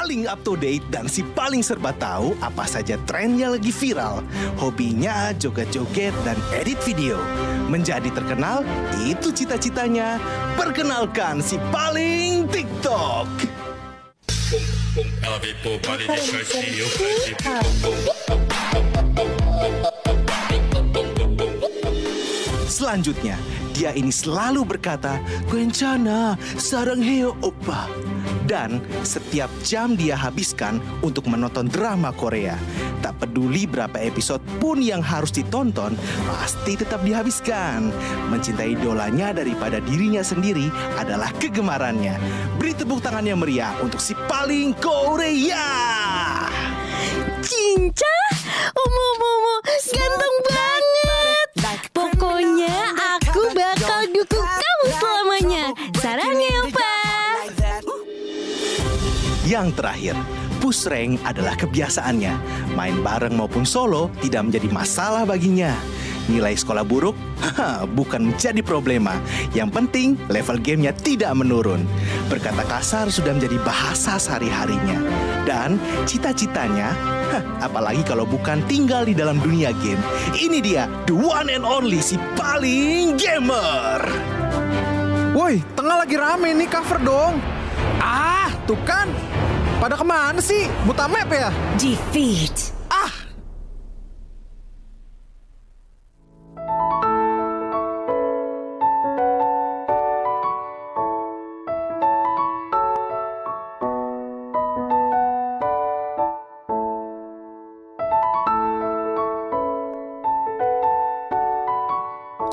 paling up to date dan si paling serba tahu apa saja tren yang lagi viral. Hobinya joget-joget dan edit video. Menjadi terkenal, itu cita-citanya. Perkenalkan si paling TikTok. Selanjutnya, dia ini selalu berkata, "Kencana, sarang heo opa." Dan setiap jam dia habiskan untuk menonton drama Korea. Tak peduli berapa episode pun yang harus ditonton, pasti tetap dihabiskan. Mencintai idolanya daripada dirinya sendiri adalah kegemarannya. Beri tepuk tangan yang meriah untuk si paling Korea. Cinca, ganteng banget. Pokoknya aku bakal dukung kamu selamanya. Sarangnya, Pak. Yang terakhir, push rank adalah kebiasaannya. Main bareng maupun solo tidak menjadi masalah baginya. Nilai sekolah buruk? Bukan menjadi problema. Yang penting level gamenya tidak menurun. Berkata kasar sudah menjadi bahasa sehari-harinya. Dan cita-citanya, apalagi kalau bukan tinggal di dalam dunia game. Ini dia, the one and only si paling gamer. Woi, tengah lagi rame nih, cover dong. Tuh kan. Pada kemana sih? Buta map ya? Defeat.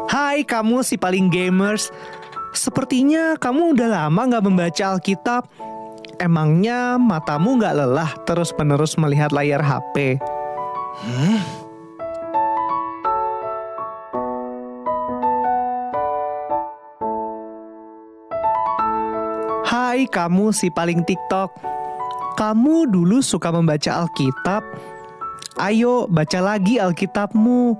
Hai kamu si paling gamers. Sepertinya kamu udah lama gak membaca Alkitab. Emangnya matamu gak lelah terus-menerus melihat layar HP? Hai kamu si paling TikTok. Kamu dulu suka membaca Alkitab? Ayo baca lagi Alkitabmu.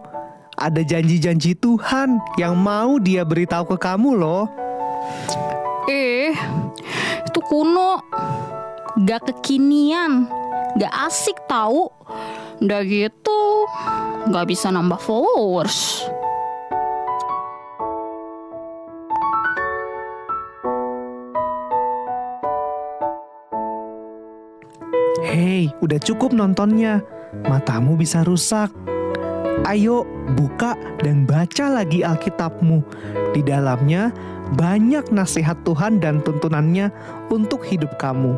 Ada janji-janji Tuhan yang mau Dia beritahu ke kamu loh. Itu kuno, gak kekinian, gak asik tahu. Udah gitu, gak bisa nambah followers. Hei, udah cukup nontonnya. Matamu bisa rusak. Ayo buka dan baca lagi Alkitabmu. Di dalamnya banyak nasihat Tuhan dan tuntunannya untuk hidup kamu.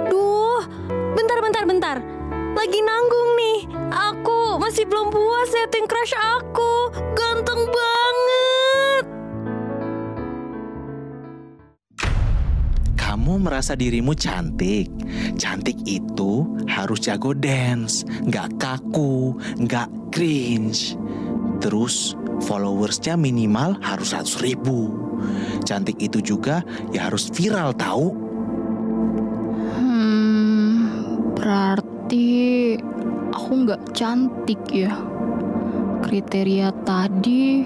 Duh, bentar. Lagi nanggung nih. Aku masih belum puas setting crush aku. Ganteng banget. Kamu merasa dirimu cantik. Cantik itu harus jago dance, nggak kaku, nggak cringe. Terus followersnya minimal harus 100.000. Cantik itu juga ya harus viral tahu. Berarti aku nggak cantik ya. Kriteria tadi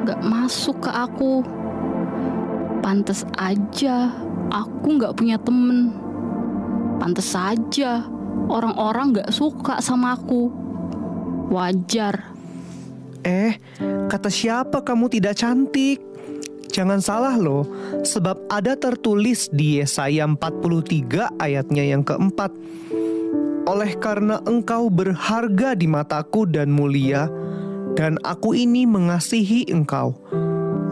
nggak masuk ke aku. Pantes aja aku nggak punya temen. Pantes saja orang-orang nggak suka sama aku. Wajar. Kata siapa kamu tidak cantik? Jangan salah loh, sebab ada tertulis di Yesaya 43 ayatnya yang keempat. Oleh karena engkau berharga di mataku dan mulia, dan aku ini mengasihi engkau,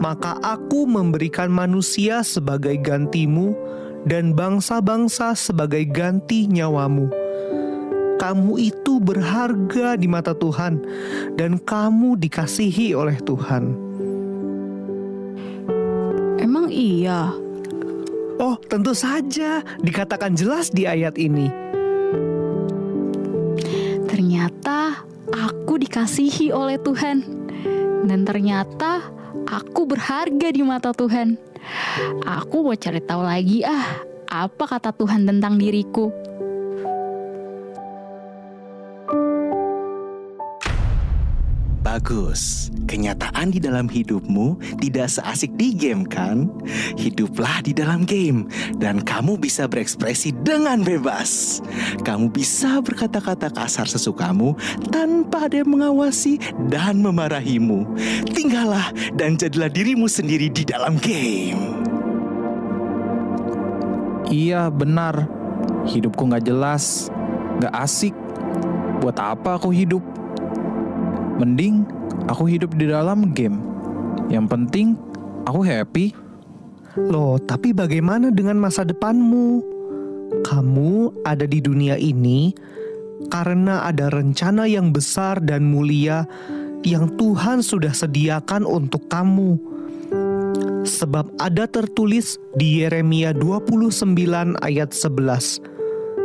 maka aku memberikan manusia sebagai gantimu dan bangsa-bangsa sebagai ganti nyawamu. Kamu itu berharga di mata Tuhan dan kamu dikasihi oleh Tuhan. Emang iya? Oh, tentu saja dikatakan jelas di ayat ini. Ternyata aku dikasihi oleh Tuhan. Dan ternyata aku berharga di mata Tuhan. Aku mau cari tahu lagi apa kata Tuhan tentang diriku. Bagus, kenyataan di dalam hidupmu tidak seasik di game kan? Hiduplah di dalam game dan kamu bisa berekspresi dengan bebas. Kamu bisa berkata-kata kasar sesukamu tanpa ada yang mengawasi dan memarahimu. Tinggallah dan jadilah dirimu sendiri di dalam game. Iya, benar. Hidupku gak jelas, gak asik. Buat apa aku hidup? Mending aku hidup di dalam game. Yang penting aku happy. Loh, tapi bagaimana dengan masa depanmu? Kamu ada di dunia ini karena ada rencana yang besar dan mulia yang Tuhan sudah sediakan untuk kamu. Sebab ada tertulis di Yeremia 29 ayat 11.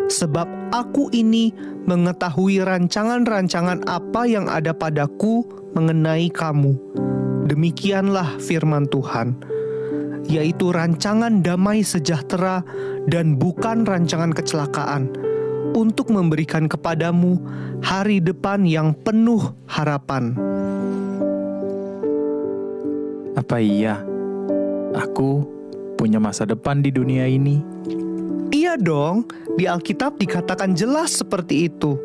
Sebab aku ini mengetahui rancangan-rancangan apa yang ada padaku mengenai kamu. Demikianlah firman Tuhan, yaitu rancangan damai sejahtera dan bukan rancangan kecelakaan, untuk memberikan kepadamu hari depan yang penuh harapan. Apa iya aku punya masa depan di dunia ini? Iya dong, di Alkitab dikatakan jelas seperti itu.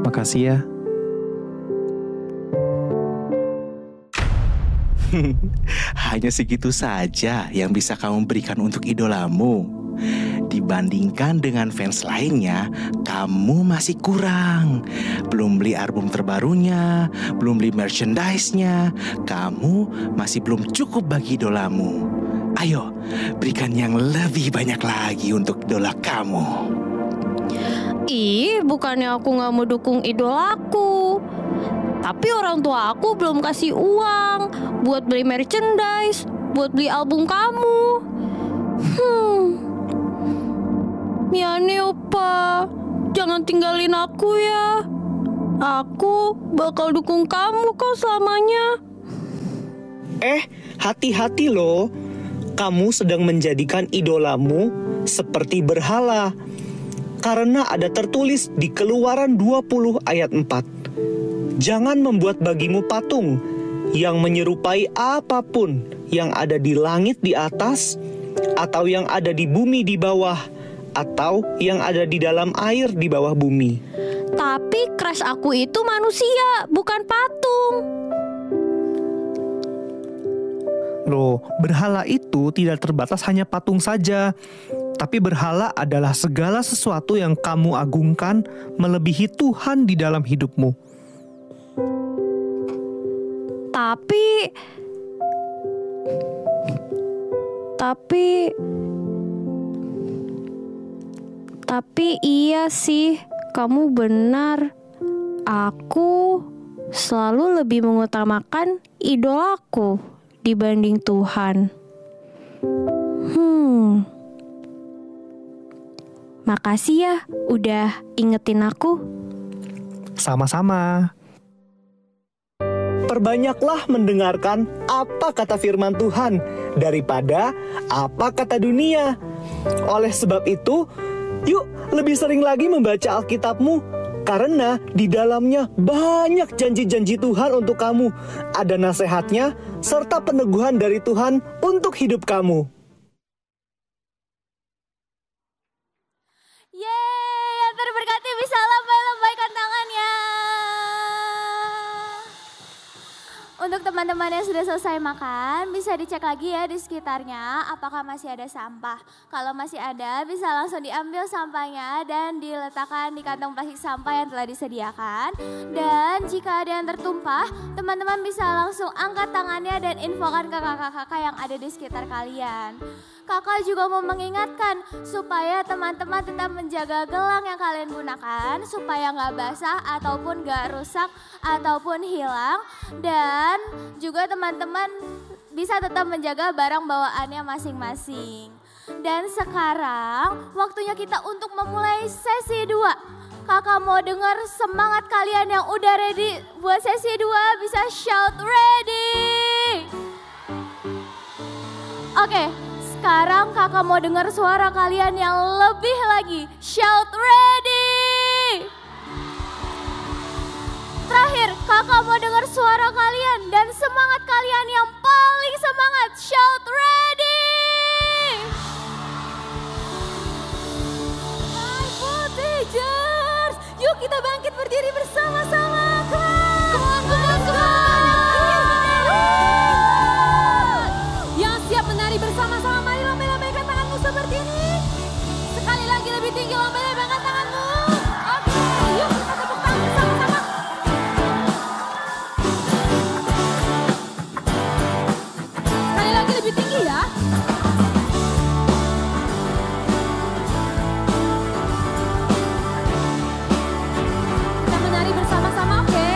Makasih ya. Hanya segitu saja yang bisa kamu berikan untuk idolamu. Dibandingkan dengan fans lainnya, kamu masih kurang. Belum beli album terbarunya, belum beli merchandise-nya. Kamu masih belum cukup bagi idolamu. Ayo, berikan yang lebih banyak lagi untuk idola kamu. Ih, bukannya aku gak mau dukung idolaku. Tapi orang tua aku belum kasih uang buat beli merchandise, buat beli album kamu. Miane opa, jangan tinggalin aku ya. Aku bakal dukung kamu kok selamanya. Hati-hati loh. Kamu sedang menjadikan idolamu seperti berhala. Karena ada tertulis di Keluaran 20 ayat 4. Jangan membuat bagimu patung yang menyerupai apapun yang ada di langit di atas, atau yang ada di bumi di bawah, atau yang ada di dalam air di bawah bumi. Tapi crush aku itu manusia, bukan patung. Loh, berhala itu tidak terbatas hanya patung saja. Tapi berhala adalah segala sesuatu yang kamu agungkan melebihi Tuhan di dalam hidupmu. Tapi iya sih, kamu benar. Aku selalu lebih mengutamakan idolaku dibanding Tuhan. Makasih ya udah ingetin aku. Sama-sama. Perbanyaklah mendengarkan apa kata firman Tuhan daripada apa kata dunia. Oleh sebab itu, yuk lebih sering lagi membaca Alkitabmu, karena di dalamnya banyak janji-janji Tuhan untuk kamu. Ada nasihatnya serta peneguhan dari Tuhan untuk hidup kamu. Yeay, yang terberkati bisa lambai-lambaikan tangannya. Untuk teman-teman yang sudah selesai makan, bisa dicek lagi ya di sekitarnya apakah masih ada sampah. Kalau masih ada, bisa langsung diambil sampahnya dan diletakkan di kantong plastik sampah yang telah disediakan. Dan jika ada yang tertumpah, teman-teman bisa langsung angkat tangannya dan infokan ke kakak-kakak yang ada di sekitar kalian. Kakak juga mau mengingatkan supaya teman-teman tetap menjaga gelang yang kalian gunakan supaya nggak basah ataupun nggak rusak ataupun hilang. Dan juga teman-teman bisa tetap menjaga barang bawaannya masing-masing. Dan sekarang waktunya kita untuk memulai sesi 2. Kakak mau dengar semangat kalian yang udah ready buat sesi 2, bisa shout ready. Oke. Sekarang kakak mau dengar suara kalian yang lebih lagi. Shout ready! Terakhir, kakak mau dengar suara kalian dan semangat kalian yang paling semangat. Shout ready! Hai Voltagers, yuk kita bangkit berdiri bersama-sama. Yang siap menari bersama-sama, mari lambaikan tanganmu seperti ini. Sekali lagi lebih tinggi, lambaikan tanganmu. Oke, yuk kita tepuk tangan bersama-sama. Sekali lagi lebih tinggi ya. Kita menari bersama-sama, oke?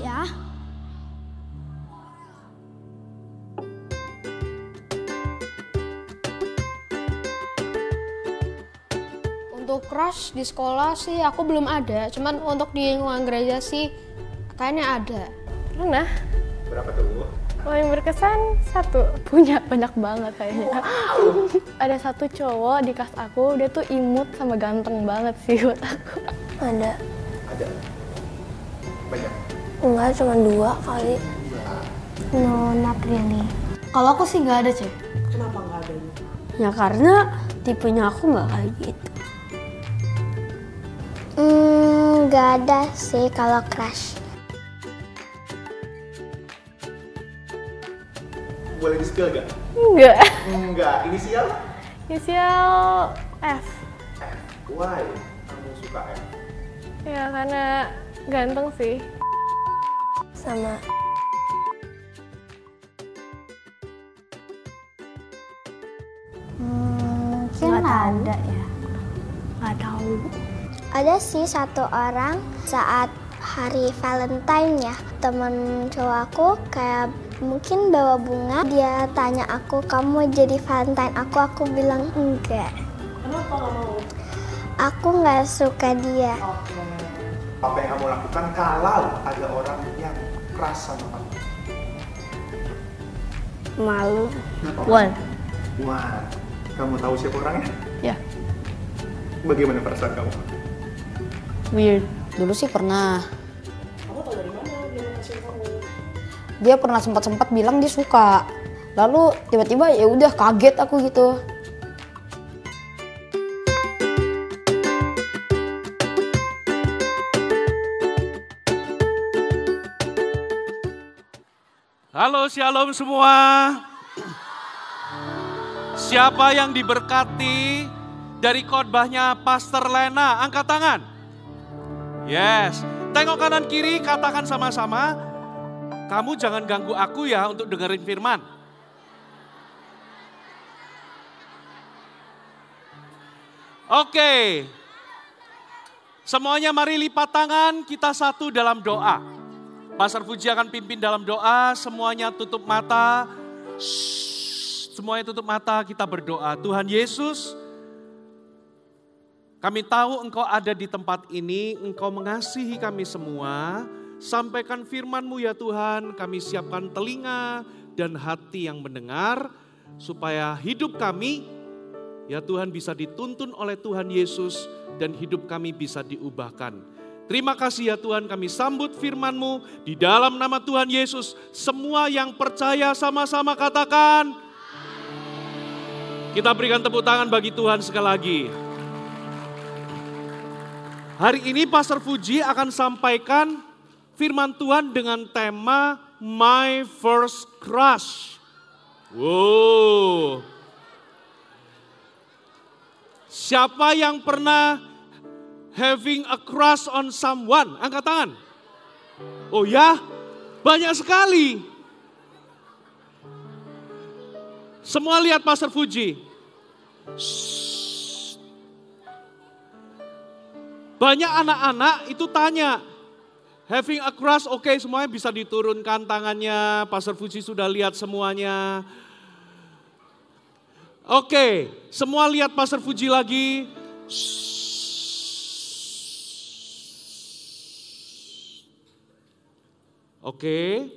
ya. Untuk crush di sekolah sih aku belum ada, cuman untuk di lingkungan gereja sih kayaknya ada. Pernah. Berapa tuh? Paling berkesan satu, punya banyak banget kayaknya. Ada satu cowok di kelas aku, dia tuh imut sama ganteng banget sih buat aku. Ada. Ada. Banyak. Enggak, cuma 2 kali. No, not really. Kalau aku sih nggak ada, Cek. Kenapa nggak ada? Ya karena tipenya aku nggak kayak gitu. Nggak ada sih kalau crush. Boleh di-spill gak? Enggak. Enggak. Inisial? Inisial F. Why? Kamu suka F? Ya karena ganteng sih. Sama. Mungkin ada ya. Nggak tahu. Ada sih satu orang saat hari Valentine ya, temen cowok aku kayak mungkin bawa bunga, dia tanya aku, kamu jadi Valentine aku bilang enggak. Kenapa nggak mau? Aku nggak suka dia. Oke. Apa yang kamu lakukan kalau ada orang yang keras sama kamu? Malu. One. Wah, kamu tahu siapa orangnya? Ya. Bagaimana perasaan kamu? Weird. Dulu sih pernah. Dia pernah sempat bilang dia suka. Lalu tiba-tiba ya udah kaget aku gitu. Halo, shalom semua. Siapa yang diberkati dari khotbahnya Pastor Lena? Angkat tangan. Yes. Tengok kanan kiri, katakan sama-sama. Kamu jangan ganggu aku ya untuk dengerin firman. Oke. Semuanya mari lipat tangan, kita satu dalam doa. Pastor Fuji akan pimpin dalam doa, semuanya tutup mata. Semuanya tutup mata, kita berdoa. Tuhan Yesus, kami tahu Engkau ada di tempat ini, Engkau mengasihi kami semua. Sampaikan firman-Mu ya Tuhan, kami siapkan telinga dan hati yang mendengar, supaya hidup kami, ya Tuhan, bisa dituntun oleh Tuhan Yesus dan hidup kami bisa diubahkan. Terima kasih ya Tuhan, kami sambut firman-Mu di dalam nama Tuhan Yesus. Semua yang percaya sama-sama katakan. Kita berikan tepuk tangan bagi Tuhan sekali lagi. Hari ini Pastor Fuji akan sampaikan firman Tuhan dengan tema My First Crush. Wow. Siapa yang pernah having a crush on someone? Angkat tangan. Oh ya, banyak sekali. Semua lihat Pastor Fuji. Banyak anak-anak itu tanya, having a crush, oke, semuanya bisa diturunkan tangannya. Pastor Fuji sudah lihat semuanya. Oke, semua lihat Pastor Fuji lagi. Oke.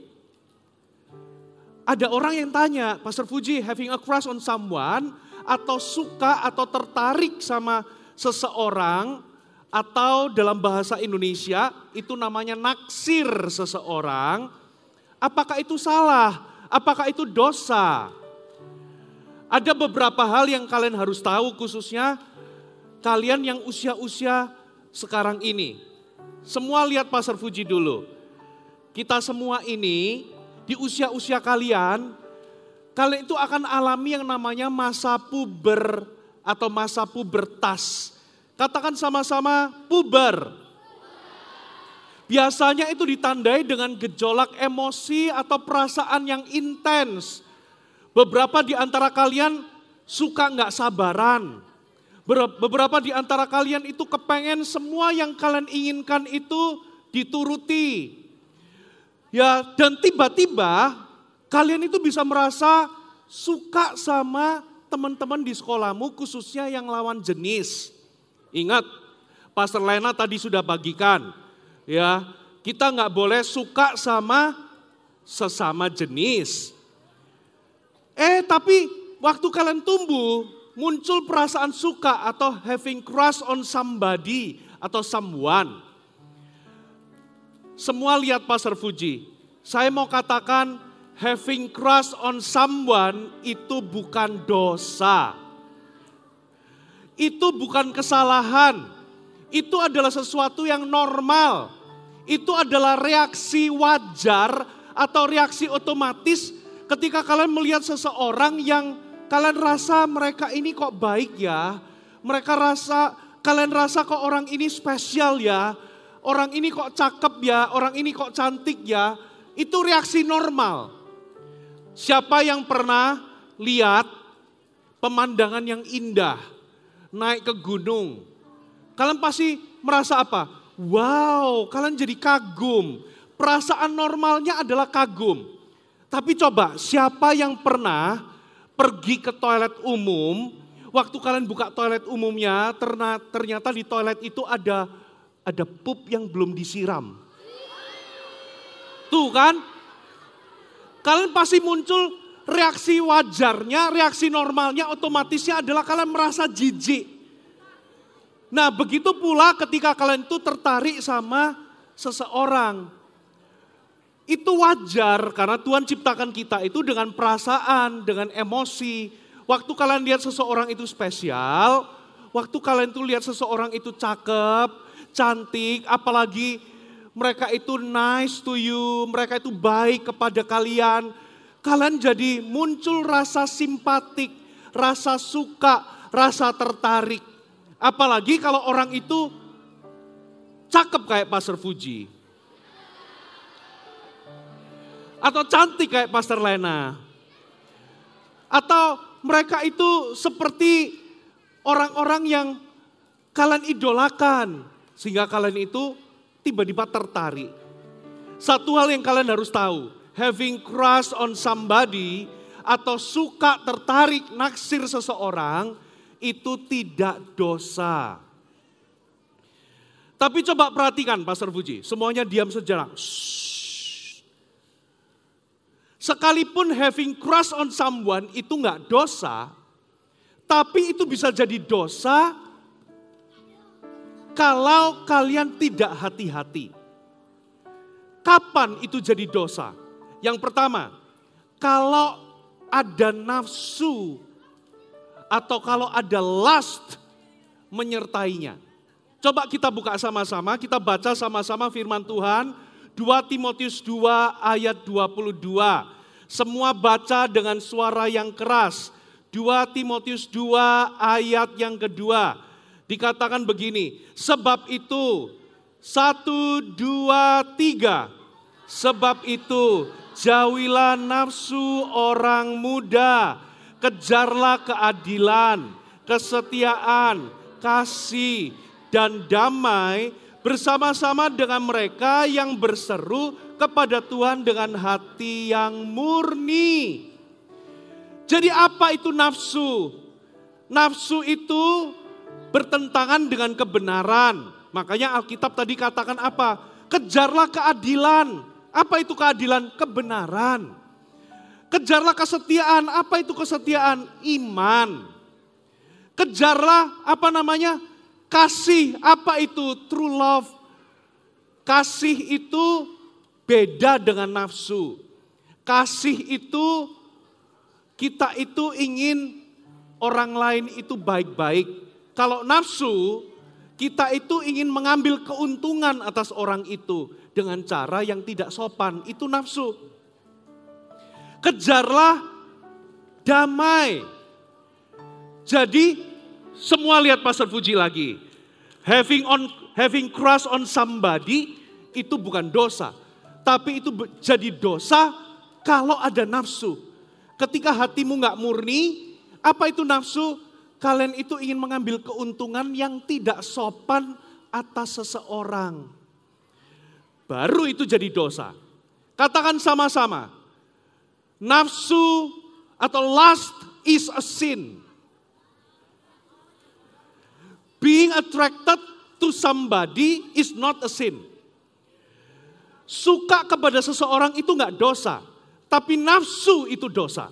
Ada orang yang tanya, Pastor Fuji, having a crush on someone, atau suka atau tertarik sama seseorang, atau dalam bahasa Indonesia itu namanya naksir seseorang. Apakah itu salah? Apakah itu dosa? Ada beberapa hal yang kalian harus tahu, khususnya kalian yang usia-usia sekarang ini. Semua lihat Pastor Fuji dulu. Kita semua ini di usia-usia kalian itu akan alami yang namanya masa puber atau masa pubertas. Katakan sama-sama puber. Biasanya itu ditandai dengan gejolak emosi atau perasaan yang intens. Beberapa di antara kalian suka nggak sabaran. Beberapa di antara kalian itu kepengen semua yang kalian inginkan itu dituruti. Ya, dan tiba-tiba kalian itu bisa merasa suka sama teman-teman di sekolahmu, khususnya yang lawan jenis. Ingat, Pastor Lena tadi sudah bagikan, ya, kita nggak boleh suka sama sesama jenis. Tapi waktu kalian tumbuh, muncul perasaan suka atau having crush on somebody atau someone. Semua lihat Pastor Fuji, saya mau katakan having crush on someone itu bukan dosa. Itu bukan kesalahan. Itu adalah sesuatu yang normal. Itu adalah reaksi wajar atau reaksi otomatis ketika kalian melihat seseorang yang kalian rasa mereka ini kok baik ya. Kalian rasa kok orang ini spesial ya. Orang ini kok cakep ya, orang ini kok cantik ya. Itu reaksi normal. Siapa yang pernah lihat pemandangan yang indah, naik ke gunung? Kalian pasti merasa apa? Wow, kalian jadi kagum. Perasaan normalnya adalah kagum. Tapi coba, siapa yang pernah pergi ke toilet umum, waktu kalian buka toilet umumnya, ternyata di toilet itu ada pup yang belum disiram. Tuh kan? Kalian pasti muncul reaksi wajarnya, reaksi normalnya, otomatisnya adalah kalian merasa jijik. Nah, begitu pula ketika kalian itu tertarik sama seseorang. Itu wajar karena Tuhan ciptakan kita itu dengan perasaan, dengan emosi. Waktu kalian lihat seseorang itu spesial, waktu kalian tuh lihat seseorang itu cakep, cantik, apalagi mereka itu nice to you, mereka itu baik kepada kalian. Kalian jadi muncul rasa simpatik, rasa suka, rasa tertarik. Apalagi kalau orang itu cakep kayak Pastor Fuji. Atau cantik kayak Pastor Lena. Atau mereka itu seperti orang-orang yang kalian idolakan. Sehingga kalian itu tiba-tiba tertarik. Satu hal yang kalian harus tahu, having crush on somebody atau suka, tertarik, naksir seseorang itu tidak dosa. Tapi coba perhatikan Pastor Fuji, semuanya diam sejenak. Sekalipun having crush on someone itu nggak dosa, tapi itu bisa jadi dosa kalau kalian tidak hati-hati. Kapan itu jadi dosa? Yang pertama, kalau ada nafsu atau kalau ada lust menyertainya. Coba kita buka sama-sama, kita baca sama-sama firman Tuhan. 2 Timotius 2 ayat 22. Semua baca dengan suara yang keras. 2 Timotius 2 ayat yang kedua. Dikatakan begini, sebab itu, 1, 2, 3. Sebab itu, jauhilah nafsu orang muda, kejarlah keadilan, kesetiaan, kasih, dan damai bersama-sama dengan mereka yang berseru kepada Tuhan dengan hati yang murni. Jadi apa itu nafsu? Nafsu itu bertentangan dengan kebenaran. Makanya Alkitab tadi katakan apa? Kejarlah keadilan. Apa itu keadilan? Kebenaran. Kejarlah kesetiaan. Apa itu kesetiaan? Iman. Kejarlah kasih. Apa itu? True love. Kasih itu beda dengan nafsu. Kasih itu kita itu ingin orang lain itu baik-baik. Kalau nafsu, kita itu ingin mengambil keuntungan atas orang itu dengan cara yang tidak sopan. Itu nafsu. Kejarlah damai. Jadi semua lihat Pastor Fuji lagi. Having crush on somebody itu bukan dosa. Tapi itu jadi dosa kalau ada nafsu. Ketika hatimu gak murni, apa itu nafsu? Kalian itu ingin mengambil keuntungan yang tidak sopan atas seseorang. Baru itu jadi dosa. Katakan sama-sama. Nafsu atau lust is a sin. Being attracted to somebody is not a sin. Suka kepada seseorang itu nggak dosa, tapi nafsu itu dosa.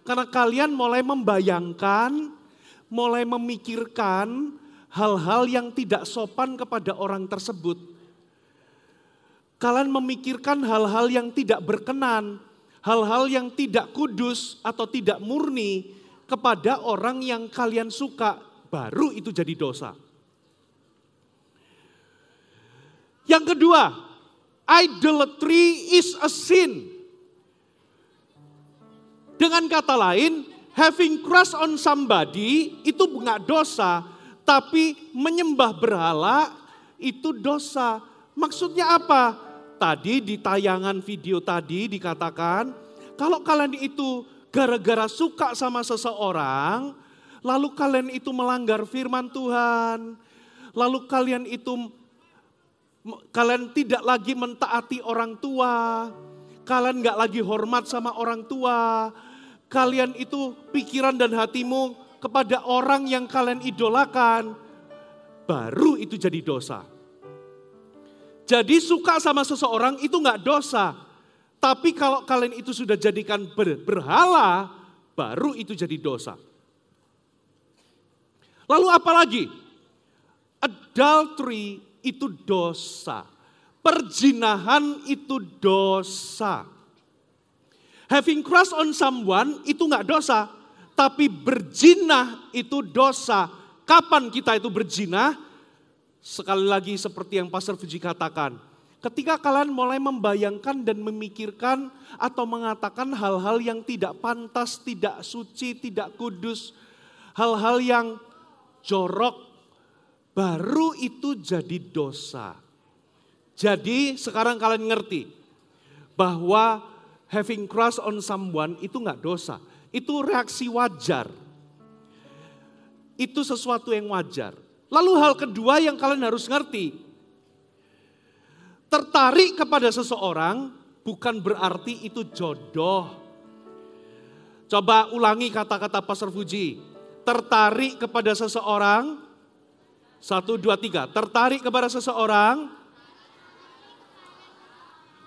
Karena kalian mulai membayangkan, mulai memikirkan hal-hal yang tidak sopan kepada orang tersebut. Kalian memikirkan hal-hal yang tidak berkenan, hal-hal yang tidak kudus atau tidak murni kepada orang yang kalian suka. Baru itu jadi dosa. Yang kedua, idolatry is a sin. Dengan kata lain, having crush on somebody itu nggak dosa, tapi menyembah berhala itu dosa. Maksudnya apa? Tadi di tayangan video tadi dikatakan, kalau kalian itu gara-gara suka sama seseorang, lalu kalian itu melanggar firman Tuhan, lalu kalian tidak lagi mentaati orang tua, kalian gak lagi hormat sama orang tua, kalian itu pikiran dan hatimu kepada orang yang kalian idolakan, baru itu jadi dosa. Jadi suka sama seseorang itu gak dosa, tapi kalau kalian itu sudah jadikan berhala, baru itu jadi dosa. Lalu apa lagi? Adultery itu dosa. Perzinahan itu dosa. Having crush on someone itu nggak dosa. Tapi berzina itu dosa. Kapan kita itu berzina? Sekali lagi seperti yang Pastor Fuji katakan. Ketika kalian mulai membayangkan dan memikirkan atau mengatakan hal-hal yang tidak pantas, tidak suci, tidak kudus. Hal-hal yang jorok, baru itu jadi dosa. Jadi sekarang kalian ngerti bahwa having crush on someone itu nggak dosa. Itu reaksi wajar. Itu sesuatu yang wajar. Lalu hal kedua yang kalian harus ngerti. Tertarik kepada seseorang bukan berarti itu jodoh. Coba ulangi kata-kata Pastor Fuji. Tertarik kepada seseorang, 1, 2, 3. Tertarik kepada seseorang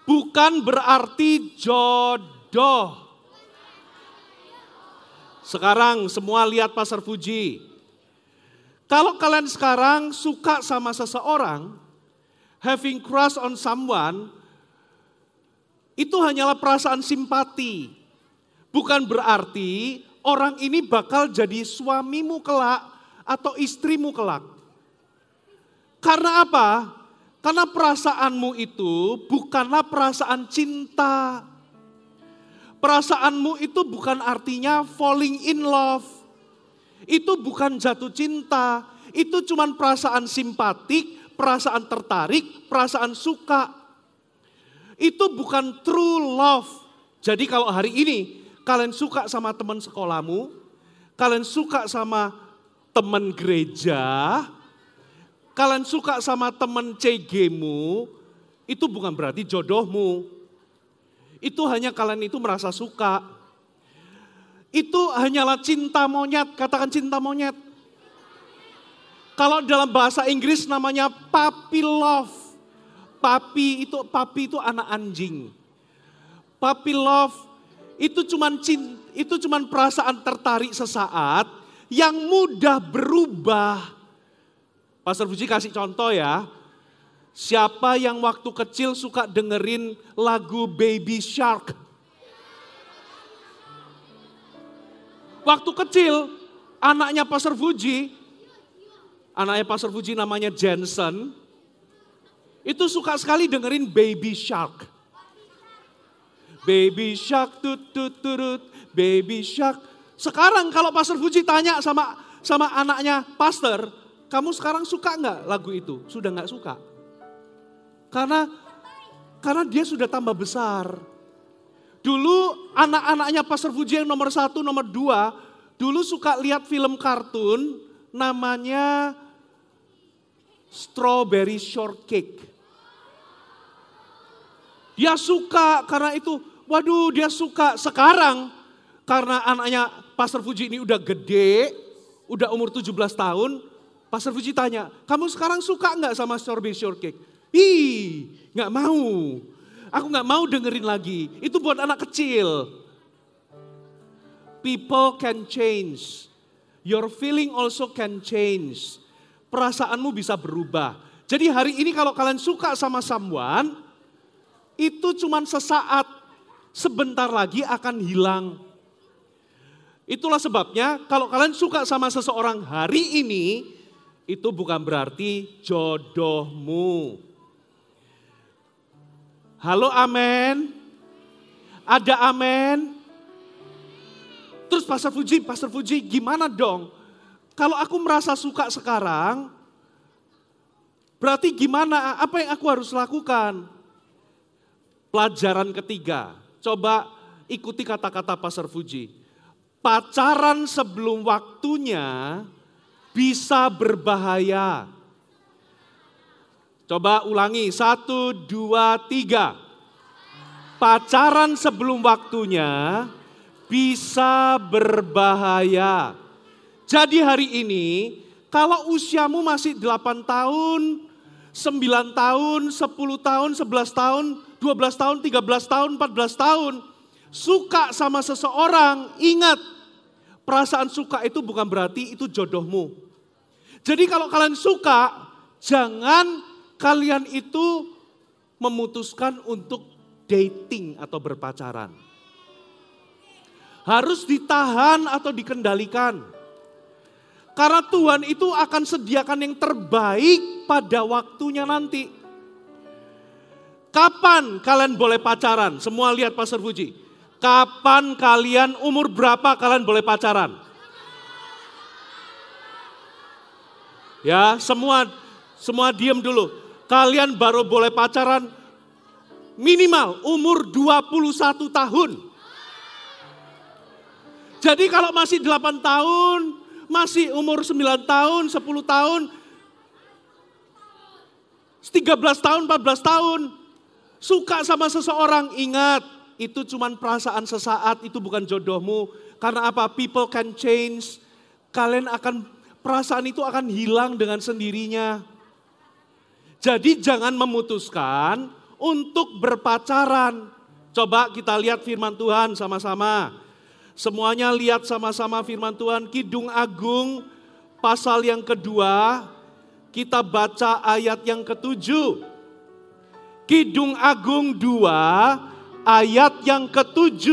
bukan berarti jodoh. Sekarang semua lihat Pastor Fuji. Kalau kalian sekarang suka sama seseorang, having crush on someone, itu hanyalah perasaan simpati. Bukan berarti orang ini bakal jadi suamimu kelak atau istrimu kelak. Karena apa? Karena perasaanmu itu bukanlah perasaan cinta. Perasaanmu itu bukan artinya falling in love. Itu bukan jatuh cinta. Itu cuma perasaan simpatik, perasaan tertarik, perasaan suka. Itu bukan true love. Jadi kalau hari ini kalian suka sama teman sekolahmu, kalian suka sama teman gereja, kalian suka sama teman CG-mu, itu bukan berarti jodohmu. Itu hanya kalian itu merasa suka. Itu hanyalah cinta monyet, katakan cinta monyet. Kalau dalam bahasa Inggris namanya puppy love. Puppy itu anak anjing. Puppy love itu cuman perasaan tertarik sesaat yang mudah berubah. Pastor Fuji kasih contoh ya. Siapa yang waktu kecil suka dengerin lagu Baby Shark? Waktu kecil anaknya Pastor Fuji namanya Jensen, itu suka sekali dengerin Baby Shark. Baby Shark, tut, Baby Shark. Sekarang kalau Pastor Fuji tanya sama anaknya, Pastor, kamu sekarang suka nggak lagu itu? Sudah nggak suka. Karena dia sudah tambah besar. Dulu anak-anaknya Pastor Fuji yang nomor 1, nomor 2, dulu suka lihat film kartun namanya Strawberry Shortcake. Dia suka karena itu, waduh dia suka. Sekarang karena anaknya Pastor Fuji ini udah gede, udah umur 17 tahun, Pastor Fuji tanya, kamu sekarang suka nggak sama strawberry shortcake? Ih, nggak mau. Aku nggak mau dengerin lagi. Itu buat anak kecil. People can change. Your feeling also can change. Perasaanmu bisa berubah. Jadi hari ini kalau kalian suka sama someone, itu cuman sesaat. Sebentar lagi akan hilang. Itulah sebabnya kalau kalian suka sama seseorang hari ini, itu bukan berarti jodohmu. Halo, amen. Ada amen. Terus Pastor Fuji, gimana dong? Kalau aku merasa suka sekarang, berarti gimana? Apa yang aku harus lakukan? Pelajaran ketiga, coba ikuti kata-kata Pastor Fuji. Pacaran sebelum waktunya bisa berbahaya. Coba ulangi, 1, 2, 3. Pacaran sebelum waktunya bisa berbahaya. Jadi hari ini, kalau usiamu masih 8 tahun, 9 tahun, 10 tahun, 11 tahun, 12 tahun, 13 tahun, 14 tahun, suka sama seseorang, ingat, perasaan suka itu bukan berarti itu jodohmu. Jadi kalau kalian suka, jangan kalian itu memutuskan untuk dating atau berpacaran. Harus ditahan atau dikendalikan. Karena Tuhan itu akan sediakan yang terbaik pada waktunya nanti. Kapan kalian boleh pacaran? Semua lihat Pastor Fuji. Kapan kalian, umur berapa kalian boleh pacaran? Ya, semua diam dulu. Kalian baru boleh pacaran minimal umur 21 tahun. Jadi kalau masih 8 tahun, masih umur 9 tahun, 10 tahun, 13 tahun, 14 tahun, suka sama seseorang, ingat, itu cuma perasaan sesaat, itu bukan jodohmu. Karena apa? People can change. Perasaan itu akan hilang dengan sendirinya. Jadi jangan memutuskan untuk berpacaran. Coba kita lihat firman Tuhan sama-sama. Semuanya lihat sama-sama firman Tuhan. Kidung Agung pasal yang kedua. Kita baca ayat yang ke-7. Kidung Agung 2 ayat yang ke-7.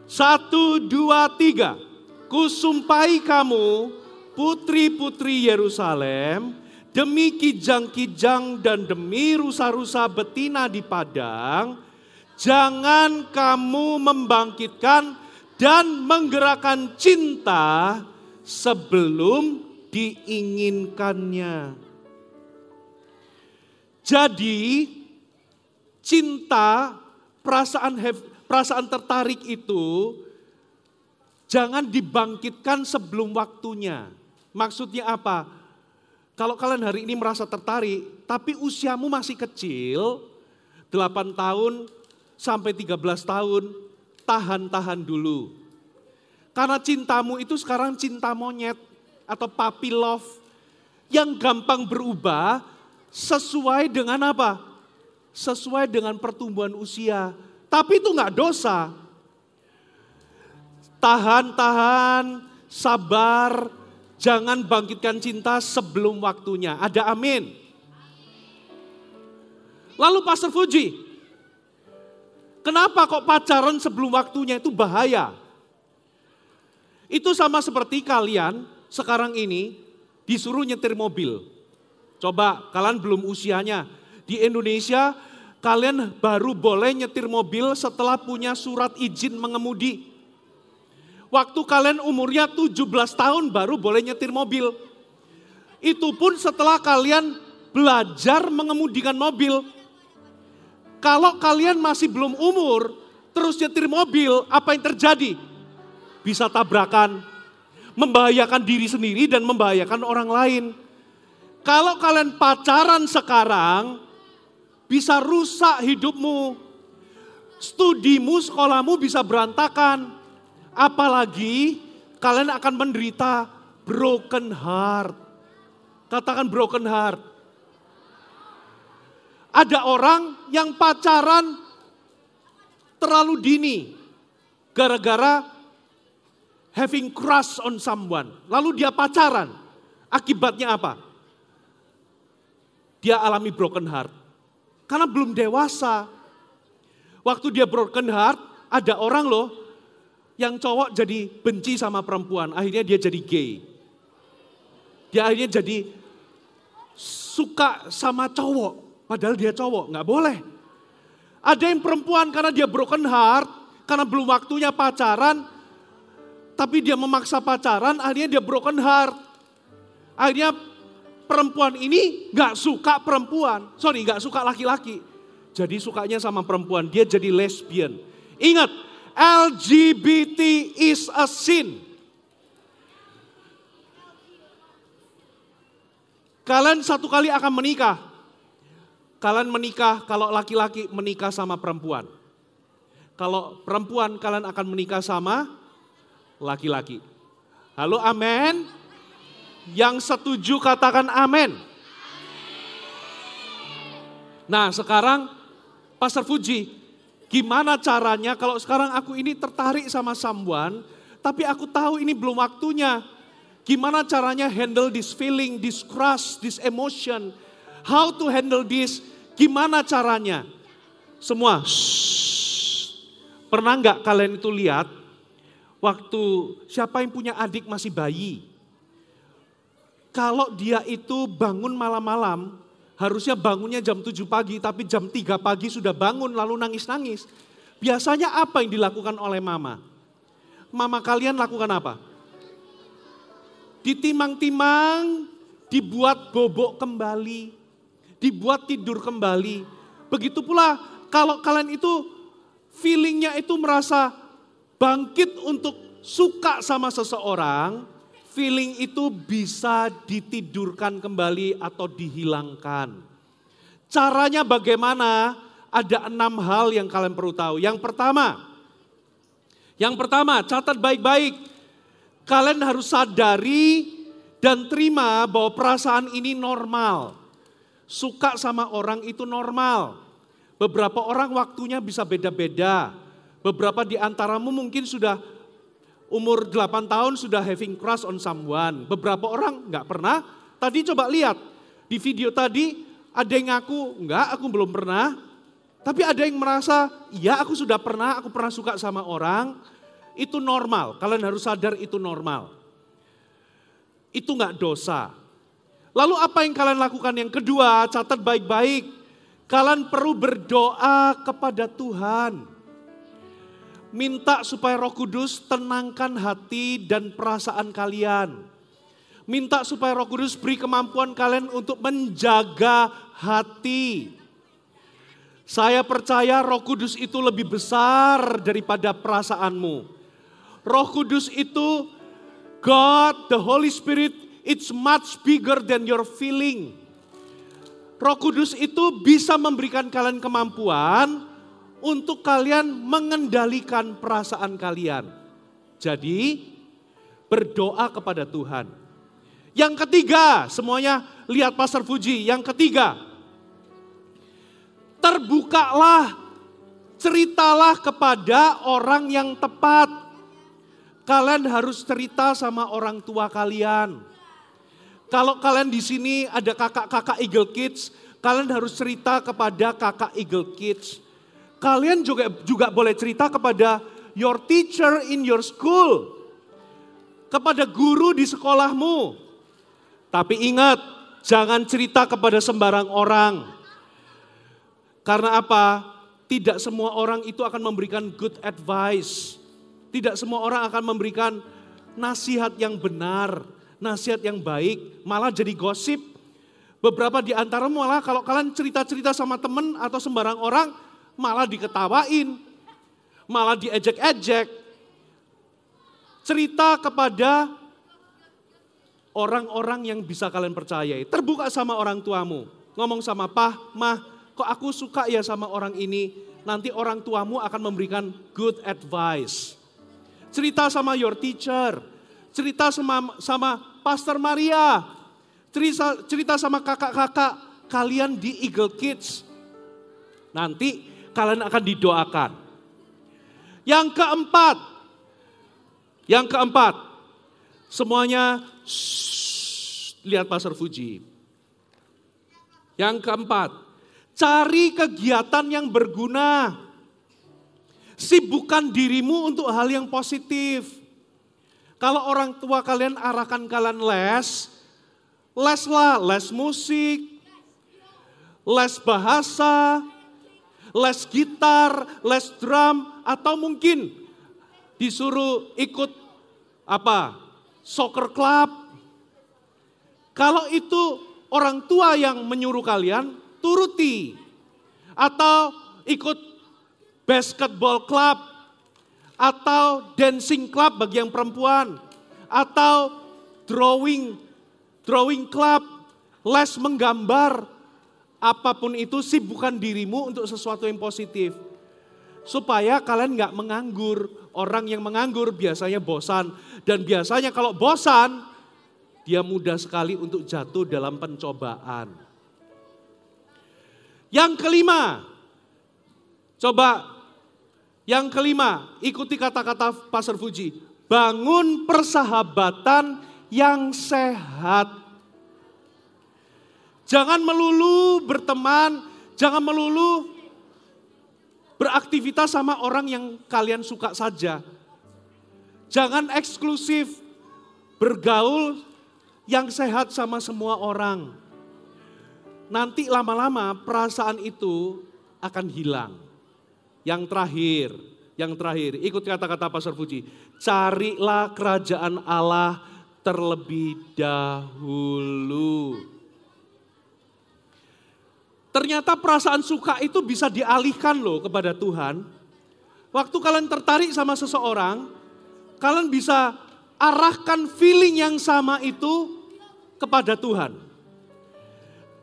1, 2, 3. Kusumpai kamu, putri-putri Yerusalem, demi kijang-kijang dan demi rusa-rusa betina di padang, jangan kamu membangkitkan dan menggerakkan cinta sebelum diinginkannya. Jadi, cinta, perasaan tertarik itu jangan dibangkitkan sebelum waktunya. Maksudnya apa? Kalau kalian hari ini merasa tertarik, tapi usiamu masih kecil, 8 tahun sampai 13 tahun, tahan-tahan dulu. Karena cintamu itu sekarang cinta monyet atau puppy love yang gampang berubah sesuai dengan apa? Sesuai dengan pertumbuhan usia. Tapi itu nggak dosa. Tahan, sabar, jangan bangkitkan cinta sebelum waktunya. Ada amin. Lalu Pastor Fuji, kenapa kok pacaran sebelum waktunya itu bahaya? Itu sama seperti kalian sekarang ini disuruh nyetir mobil. Coba kalian belum usianya. Di Indonesia kalian baru boleh nyetir mobil setelah punya surat izin mengemudi. Waktu kalian umurnya 17 tahun baru boleh nyetir mobil. Itu pun setelah kalian belajar mengemudikan mobil. Kalau kalian masih belum umur, terus nyetir mobil, apa yang terjadi? Bisa tabrakan, membahayakan diri sendiri dan membahayakan orang lain. Kalau kalian pacaran sekarang, bisa rusak hidupmu. Studimu, sekolahmu bisa berantakan. Apalagi kalian akan menderita broken heart. Katakan broken heart. Ada orang yang pacaran terlalu dini gara-gara having crush on someone. Lalu dia pacaran. Akibatnya apa? Dia alami broken heart. Karena belum dewasa. Waktu dia broken heart, ada orang loh yang cowok jadi benci sama perempuan. Akhirnya dia jadi gay. Dia akhirnya jadi suka sama cowok. Padahal dia cowok, nggak boleh. Ada yang perempuan karena dia broken heart, karena belum waktunya pacaran, tapi dia memaksa pacaran, akhirnya dia broken heart. Akhirnya perempuan ini nggak suka perempuan, nggak suka laki-laki. Jadi sukanya sama perempuan, dia jadi lesbian. Ingat, LGBT is a sin. Kalian satu kali akan menikah. Kalian menikah kalau laki-laki menikah sama perempuan. Kalau perempuan kalian akan menikah sama laki-laki. Halo, amin. Yang setuju katakan amin. Nah sekarang Pastor Fuji, gimana caranya kalau sekarang aku ini tertarik sama someone, tapi aku tahu ini belum waktunya. Gimana caranya handle this feeling, this crush, this emotion. How to handle this, gimana caranya? Semua, pernah nggak kalian itu lihat waktu siapa yang punya adik masih bayi? Kalau dia itu bangun malam-malam, harusnya bangunnya jam 7 pagi, tapi jam 3 pagi sudah bangun lalu nangis-nangis. Biasanya apa yang dilakukan oleh mama? Mama kalian lakukan apa? Ditimang-timang, dibuat bobok kembali, dibuat tidur kembali. Begitu pula kalau kalian itu feelingnya itu merasa bangkit untuk suka sama seseorang, feeling itu bisa ditidurkan kembali atau dihilangkan. Caranya bagaimana? Ada 6 hal yang kalian perlu tahu. Yang pertama, catat baik-baik. Kalian harus sadari dan terima bahwa perasaan ini normal. Suka sama orang itu normal. Beberapa orang waktunya bisa beda-beda. Beberapa di antaramu mungkin sudah umur 8 tahun sudah having crush on someone. Beberapa orang nggak pernah. Tadi coba lihat di video tadi ada yang ngaku enggak, aku belum pernah. Tapi ada yang merasa iya aku sudah pernah, aku pernah suka sama orang. Itu normal, kalian harus sadar itu normal. Itu nggak dosa. Lalu apa yang kalian lakukan? Yang kedua, catat baik-baik. Kalian perlu berdoa kepada Tuhan. Minta supaya Roh Kudus tenangkan hati dan perasaan kalian. Minta supaya Roh Kudus beri kemampuan kalian untuk menjaga hati. Saya percaya Roh Kudus itu lebih besar daripada perasaanmu. Roh Kudus itu, God, the Holy Spirit, it's much bigger than your feeling. Roh Kudus itu bisa memberikan kalian kemampuan untuk kalian mengendalikan perasaan kalian. Jadi berdoa kepada Tuhan. Yang ketiga, semuanya lihat Pastor Fuji. Yang ketiga, terbukalah, ceritalah kepada orang yang tepat. Kalian harus cerita sama orang tua kalian. Kalau kalian di sini ada kakak-kakak Eagle Kids, kalian harus cerita kepada kakak Eagle Kids. Kalian juga boleh cerita kepada your teacher in your school. Kepada guru di sekolahmu. Tapi ingat, jangan cerita kepada sembarang orang. Karena apa? Tidak semua orang itu akan memberikan good advice. Tidak semua orang akan memberikan nasihat yang benar, nasihat yang baik, malah jadi gosip. Beberapa di antaramu malah kalau kalian cerita-cerita sama teman atau sembarang orang, malah diketawain, malah diejek-ejek. Cerita kepada orang-orang yang bisa kalian percayai. Terbuka sama orang tuamu. Ngomong sama Pah, Mah, kok aku suka ya sama orang ini, nanti orang tuamu akan memberikan good advice. Cerita sama your teacher, cerita sama Pastor Maria, cerita sama kakak-kakak kalian di Eagle Kids. Nanti kalian akan didoakan. Yang keempat, semuanya lihat Pastor Fuji. Yang keempat, cari kegiatan yang berguna. Sibukkan dirimu untuk hal yang positif. Kalau orang tua kalian arahkan kalian les musik, les bahasa, les gitar, les drum, atau mungkin disuruh ikut soccer club. Kalau itu orang tua yang menyuruh kalian, turuti. Atau ikut basketball club, atau dancing club bagi yang perempuan, atau drawing club, les menggambar, apapun itu sibukkan dirimu untuk sesuatu yang positif. Supaya kalian gak menganggur. Orang yang menganggur biasanya bosan. Dan biasanya kalau bosan, dia mudah sekali untuk jatuh dalam pencobaan. Yang kelima, ikuti kata-kata Pastor Fuji. Bangun persahabatan yang sehat. Jangan melulu berteman, jangan melulu beraktivitas sama orang yang kalian suka saja. Jangan eksklusif bergaul yang sehat sama semua orang. Nanti lama-lama perasaan itu akan hilang. Yang terakhir, ikut kata-kata Pastor Fuji. Carilah kerajaan Allah terlebih dahulu. Ternyata perasaan suka itu bisa dialihkan loh kepada Tuhan. Waktu kalian tertarik sama seseorang, kalian bisa arahkan feeling yang sama itu kepada Tuhan.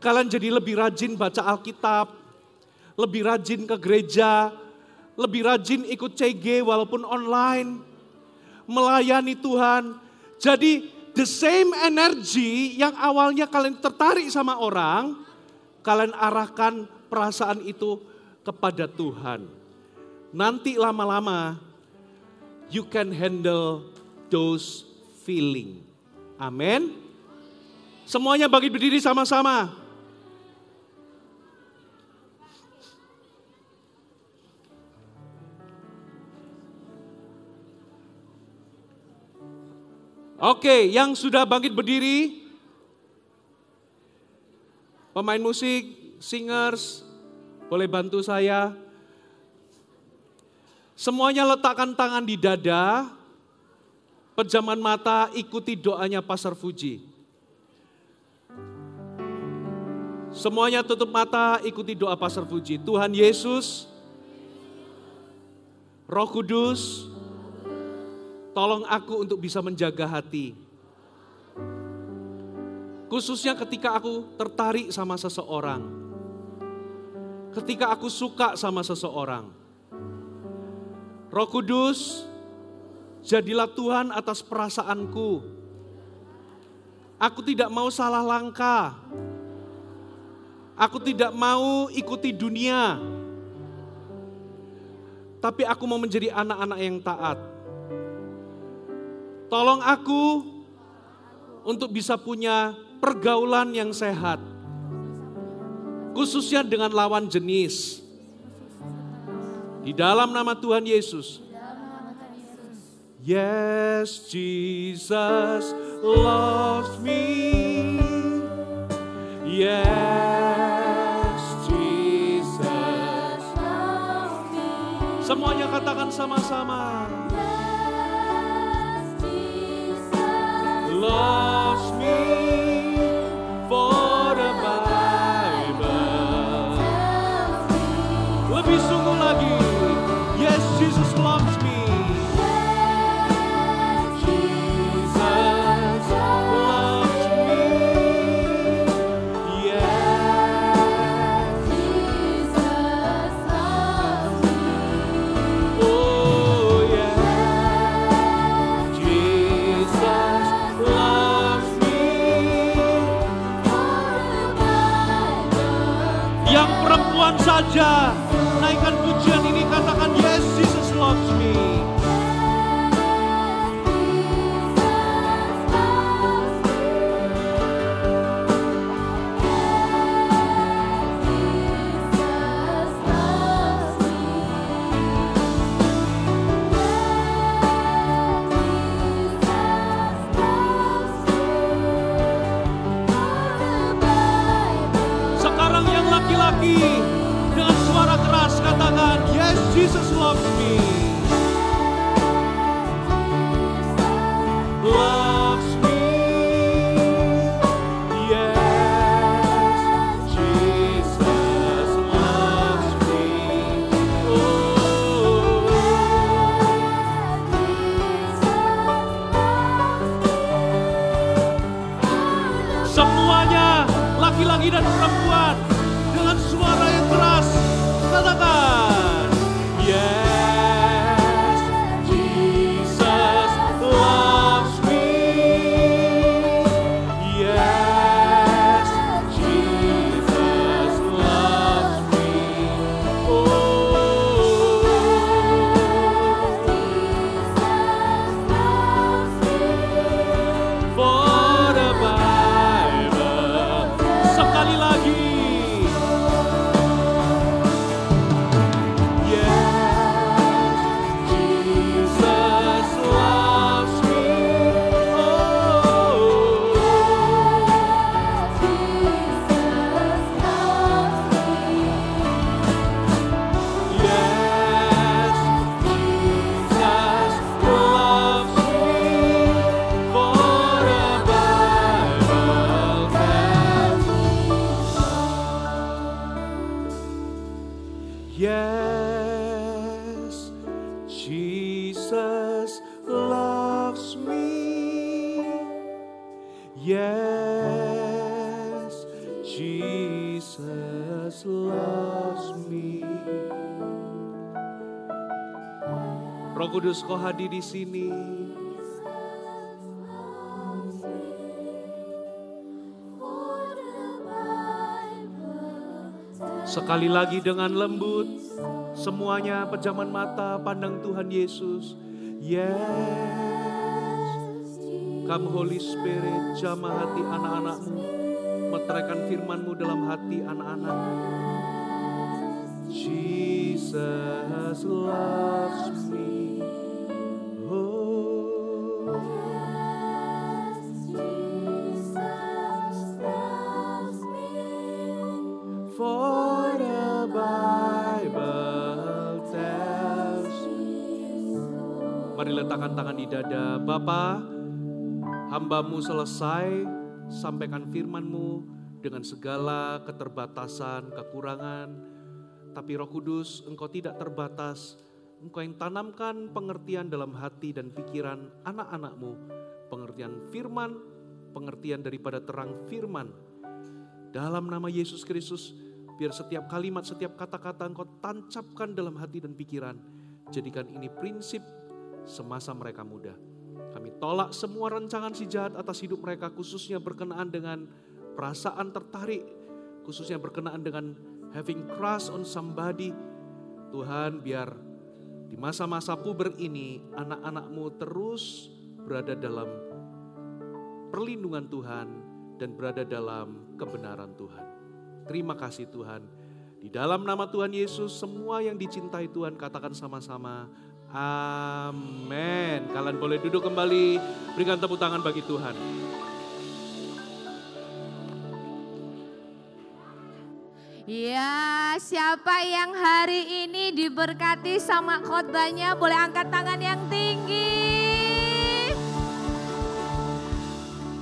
Kalian jadi lebih rajin baca Alkitab, lebih rajin ke gereja, lebih rajin ikut CG walaupun online, melayani Tuhan. Jadi the same energy yang awalnya kalian tertarik sama orang, kalian arahkan perasaan itu kepada Tuhan. Nanti lama-lama you can handle those feeling. Amin. Semuanya bangkit berdiri sama-sama. Oke, yang sudah bangkit berdiri, pemain musik, singers, boleh bantu saya. Semuanya letakkan tangan di dada, pejaman mata, ikuti doanya Pastor Fuji. Semuanya tutup mata, ikuti doa Pastor Fuji. Tuhan Yesus, Roh Kudus, tolong aku untuk bisa menjaga hati. Khususnya ketika aku tertarik sama seseorang. Ketika aku suka sama seseorang. Roh Kudus, jadilah Tuhan atas perasaanku. Aku tidak mau salah langkah. Aku tidak mau ikuti dunia. Tapi aku mau menjadi anak-anak yang taat. Tolong aku untuk bisa punya pergaulan yang sehat. Khususnya dengan lawan jenis. Di dalam nama Tuhan Yesus. Yes, Jesus loves me. Yes, Jesus loves me. Semuanya katakan sama-sama. Loves me for the Bible. Lebih sungguh lagi. Yes, Jesus loves me. Jesus loves me. Yes, Jesus loves me. Loves me. Yes, Jesus loves me. Semuanya, laki-laki dan perempuan, dengan suara yang keras, katakan, yes, Jesus loves me. Yes, Jesus loves me. For the Bible. Sekali lagi. Yes, Jesus loves me. Yes, Jesus loves me. Roh Kudus, Kau hadir di sini. Sekali lagi dengan lembut, semuanya pejaman mata pandang Tuhan Yesus. Yes, come Holy Spirit, jamah hati anak-anakmu, meteraikan firman-Mu dalam hati anak-anakmu. Jesus loves me. Oh, for the Bible tells. Mari letakkan tangan di dada. Bapa, hamba-Mu selesai sampaikan firman-Mu dengan segala keterbatasan, kekurangan. Tapi Roh Kudus, Engkau tidak terbatas. Engkau yang tanamkan pengertian dalam hati dan pikiran anak-anak-Mu. Pengertian firman, pengertian daripada terang firman. Dalam nama Yesus Kristus, biar setiap kalimat, setiap kata-kata Engkau tancapkan dalam hati dan pikiran. Jadikan ini prinsip semasa mereka muda. Kami tolak semua rancangan si jahat atas hidup mereka, khususnya berkenaan dengan perasaan tertarik, khususnya berkenaan dengan having crush on somebody. Tuhan, biar di masa-masa puber ini anak-anak-Mu terus berada dalam perlindungan Tuhan dan berada dalam kebenaran Tuhan. Terima kasih Tuhan. Di dalam nama Tuhan Yesus, semua yang dicintai Tuhan katakan sama-sama, amin. Kalian boleh duduk kembali, berikan tepuk tangan bagi Tuhan. Ya, siapa yang hari ini diberkati sama khotbahnya boleh angkat tangan yang tinggi.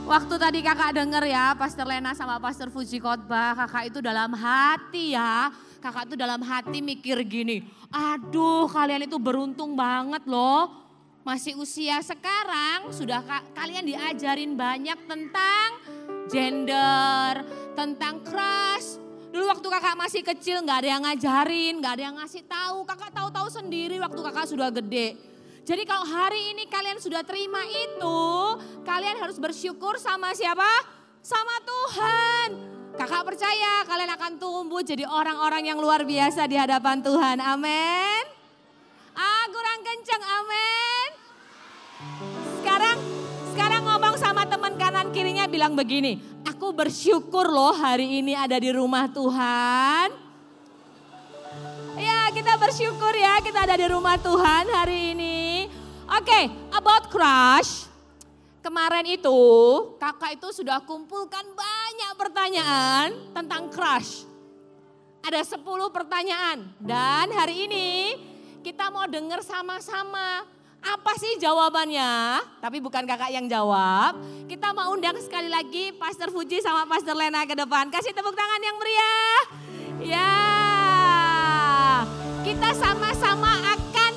Waktu tadi kakak denger ya, Pastor Lena sama Pastor Fuji khotbah, kakak itu dalam hati ya. Kakak itu dalam hati mikir gini, aduh kalian itu beruntung banget loh. Masih usia sekarang sudah kalian diajarin banyak tentang gender, tentang crush. Dulu waktu kakak masih kecil gak ada yang ngajarin, gak ada yang ngasih tahu. Kakak tahu-tahu sendiri waktu kakak sudah gede. Jadi kalau hari ini kalian sudah terima itu, kalian harus bersyukur sama siapa? Sama Tuhan. Kakak percaya kalian akan tumbuh jadi orang-orang yang luar biasa di hadapan Tuhan. Amin. Kurang kencang, amin. Sekarang ngomong sama teman kanan kirinya bilang begini. Aku bersyukur loh hari ini ada di rumah Tuhan. Ya kita bersyukur ya kita ada di rumah Tuhan hari ini. Oke, about crush. Kemarin itu kakak itu sudah kumpulkan banyak pertanyaan tentang crush. Ada 10 pertanyaan dan hari ini Kita mau denger sama-sama. Apa sih jawabannya? Tapi bukan kakak yang jawab. Kita mau undang sekali lagi Pastor Fuji sama Pastor Lena ke depan. Kasih tepuk tangan yang meriah. Ya. Kita sama-sama akan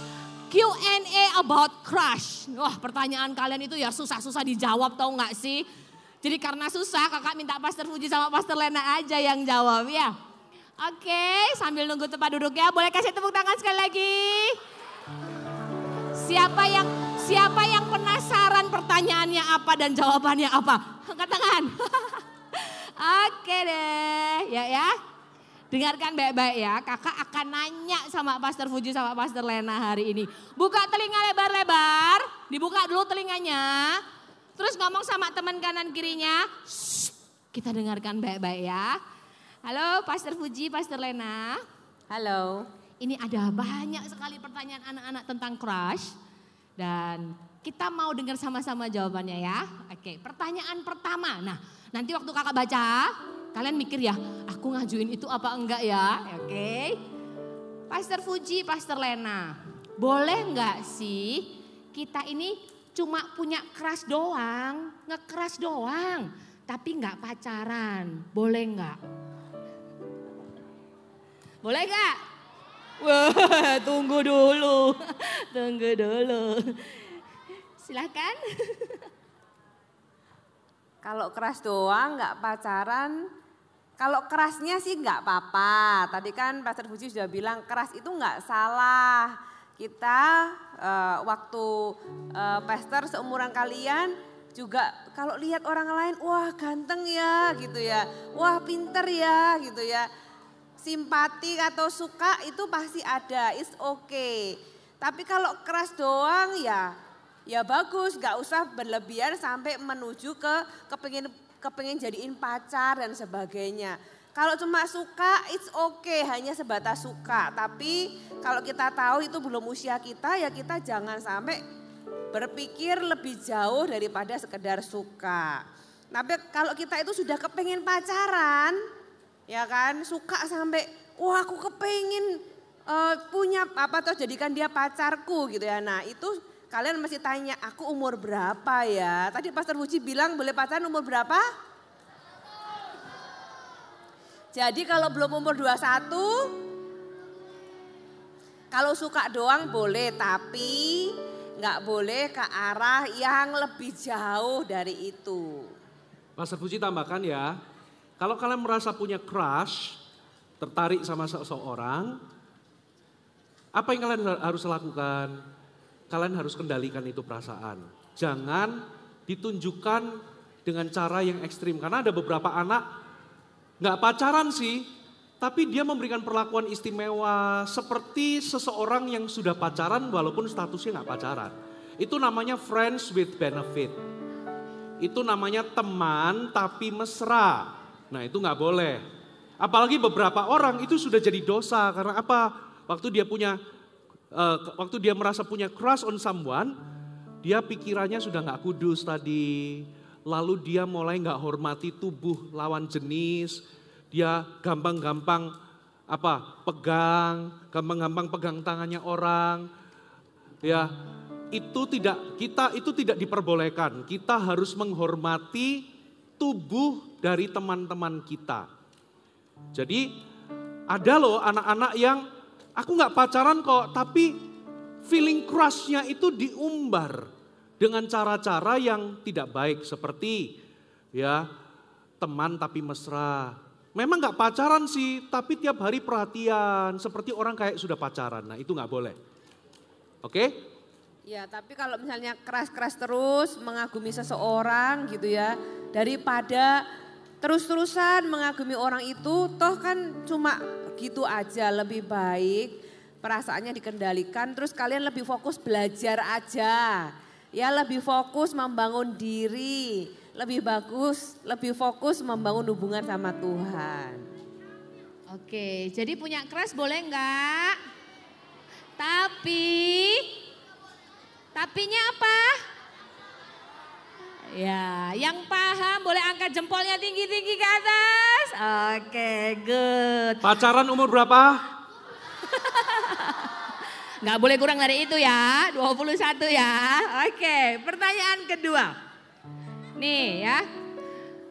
Q&A about crush. Wah, pertanyaan kalian itu ya susah-susah dijawab, tahu nggak sih? Jadi karena susah, kakak minta Pastor Fuji sama Pastor Lena aja yang jawab ya. Oke, sambil nunggu tempat duduknya, boleh kasih tepuk tangan sekali lagi. Siapa yang penasaran pertanyaannya apa dan jawabannya apa? Angkat tangan. Oke deh, ya. Dengarkan baik-baik ya, kakak akan nanya sama Pastor Fuji sama Pastor Lena hari ini. Buka telinga lebar-lebar, dibuka dulu telinganya. Terus ngomong sama teman kanan kirinya, shh, kita dengarkan baik-baik ya. Halo Pastor Fuji, Pastor Lena. Halo. Ini ada banyak sekali pertanyaan anak-anak tentang crush. Dan kita mau dengar sama-sama jawabannya ya. Oke, pertanyaan pertama. Nah, nanti waktu kakak baca, kalian mikir ya, aku ngajuin itu apa enggak ya. Oke. Pastor Fuji, Pastor Lena. Boleh enggak sih kita ini cuma punya crush doang, nge-crush doang. Tapi enggak pacaran. Boleh enggak? Boleh enggak? Wah, tunggu dulu. Silakan. Kalau keras doang nggak pacaran, kalau kerasnya sih nggak apa-apa. Tadi kan Pastor Fuji sudah bilang keras itu nggak salah. Kita waktu pastor seumuran kalian juga kalau lihat orang lain, wah ganteng ya gitu ya, wah pinter ya gitu ya. Simpati atau suka itu pasti ada, it's okay. Tapi kalau keras doang ya bagus, gak usah berlebihan sampai menuju ke kepengen jadiin pacar dan sebagainya. Kalau cuma suka, it's okay, hanya sebatas suka. Tapi kalau kita tahu itu belum usia kita, ya kita jangan sampai berpikir lebih jauh daripada sekedar suka. Tapi kalau kita itu sudah kepengen pacaran, ya kan, suka sampai, wah aku kepengen punya apa atau jadikan dia pacarku gitu ya. Nah itu kalian masih tanya, aku umur berapa ya? Tadi Pastor Fuji bilang boleh pacaran umur berapa? Jadi kalau belum umur 21, kalau suka doang boleh, tapi nggak boleh ke arah yang lebih jauh dari itu. Pastor Fuji tambahkan ya. Kalau kalian merasa punya crush, tertarik sama seseorang, apa yang kalian harus lakukan? Kalian harus kendalikan itu perasaan. Jangan ditunjukkan dengan cara yang ekstrim. Karena ada beberapa anak nggak pacaran sih, tapi dia memberikan perlakuan istimewa seperti seseorang yang sudah pacaran walaupun statusnya nggak pacaran. Itu namanya friends with benefit. Itu namanya teman tapi mesra. Nah itu nggak boleh. Apalagi beberapa orang itu sudah jadi dosa karena apa? Waktu dia merasa punya crush on someone, dia pikirannya sudah nggak kudus tadi. Lalu dia mulai nggak hormati tubuh lawan jenis. Dia gampang-gampang gampang-gampang pegang tangannya orang. Ya, itu tidak diperbolehkan. Kita harus menghormati tubuh dari teman-teman kita. Jadi ada loh anak-anak yang aku nggak pacaran kok, tapi feeling crush-nya itu diumbar dengan cara-cara yang tidak baik seperti ya teman tapi mesra. Memang nggak pacaran sih, tapi tiap hari perhatian seperti orang kayak sudah pacaran. Nah itu nggak boleh. Oke? Ya tapi kalau misalnya keras-keras terus mengagumi seseorang gitu ya, daripada terus-terusan mengagumi orang itu, toh kan cuma gitu aja, lebih baik perasaannya dikendalikan, terus kalian lebih fokus belajar aja. Ya lebih fokus membangun diri, lebih fokus membangun hubungan sama Tuhan. Oke, jadi punya crush boleh enggak? Tapinya apa? Ya, yang paham boleh angkat jempolnya tinggi-tinggi ke atas. Oke, good. Pacaran umur berapa? Nggak boleh kurang dari itu ya, 21 ya. Oke, pertanyaan kedua. Nih ya,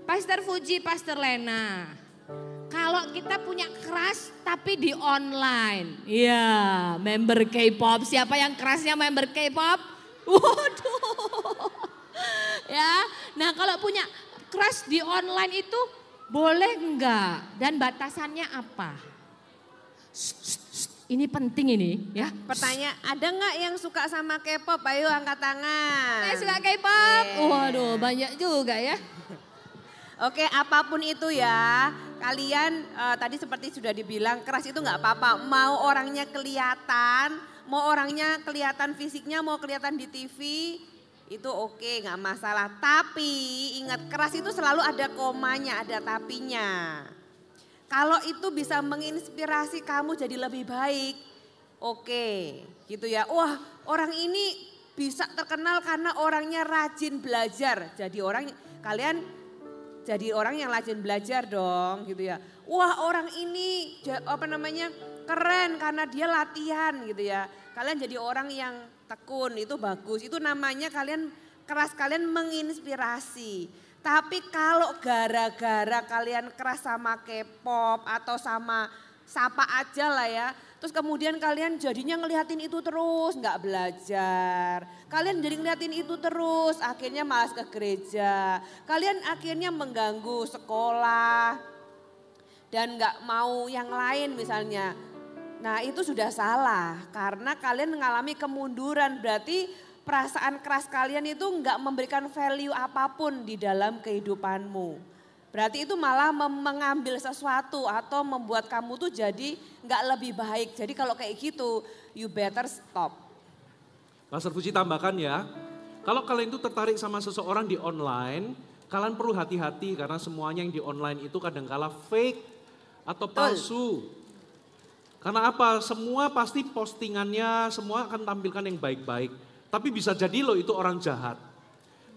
Pastor Fuji, Pastor Lena. Kalau kita punya crush tapi di online. Iya, member K-pop. Siapa yang crushnya member K-pop? Waduh. Ya, nah kalau punya crush di online itu boleh enggak? Dan batasannya apa? Ini penting ini ya. Pertanyaan, ada nggak yang suka sama K-pop? Ayo angkat tangan. Saya suka K-pop. Waduh, banyak juga ya. Oke, apapun itu ya, kalian tadi seperti sudah dibilang keras itu nggak apa-apa. Mau orangnya kelihatan, mau orangnya kelihatan fisiknya, mau kelihatan di TV, itu oke, nggak masalah. Tapi ingat keras itu selalu ada komanya, ada tapinya. Kalau itu bisa menginspirasi kamu jadi lebih baik, oke, gitu ya. Wah, orang ini bisa terkenal karena orangnya rajin belajar. Kalian jadi orang yang rajin belajar dong gitu ya. Wah orang ini keren karena dia latihan gitu ya. Kalian jadi orang yang tekun, itu bagus. Itu namanya kalian menginspirasi. Tapi kalau gara-gara kalian keras sama K-pop atau sama siapa aja lah ya. Terus kemudian kalian jadinya ngeliatin itu terus, nggak belajar. Kalian jadi ngeliatin itu terus, akhirnya malas ke gereja. Kalian akhirnya mengganggu sekolah dan nggak mau yang lain misalnya. Nah itu sudah salah karena kalian mengalami kemunduran. Berarti perasaan keras kalian itu nggak memberikan value apapun di dalam kehidupanmu. Berarti itu malah mengambil sesuatu atau membuat kamu tuh jadi nggak lebih baik. Jadi kalau kayak gitu, you better stop. Pastor Fuji tambahkan ya, kalau kalian itu tertarik sama seseorang di online, kalian perlu hati-hati karena semuanya yang di online itu kadang-kala fake atau palsu. Karena apa? Semua pasti postingannya, semua akan tampilkan yang baik-baik. Tapi bisa jadi loh itu orang jahat.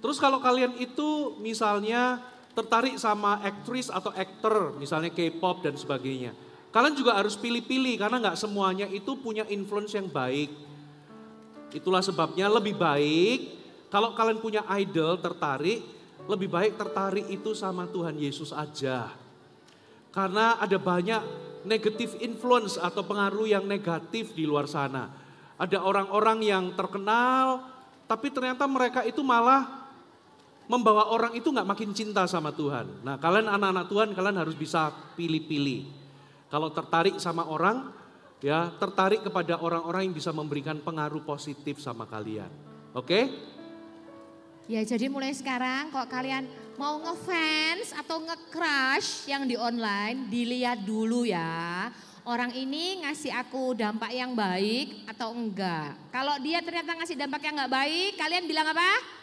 Terus kalau kalian itu misalnya tertarik sama aktris atau aktor, misalnya K-pop dan sebagainya. Kalian juga harus pilih-pilih karena nggak semuanya itu punya influence yang baik. Itulah sebabnya lebih baik kalau kalian punya idol tertarik, lebih baik tertarik itu sama Tuhan Yesus aja. Karena ada banyak negative influence atau pengaruh yang negatif di luar sana. Ada orang-orang yang terkenal, tapi ternyata mereka itu malah membawa orang itu nggak makin cinta sama Tuhan. Nah kalian anak-anak Tuhan, kalian harus bisa pilih-pilih. Kalau tertarik sama orang, ya tertarik kepada orang-orang yang bisa memberikan pengaruh positif sama kalian. Oke? Ya jadi mulai sekarang kalau kalian mau ngefans atau nge-crush yang di online, dilihat dulu ya. Orang ini ngasih aku dampak yang baik atau enggak. Kalau dia ternyata ngasih dampak yang nggak baik, kalian bilang apa?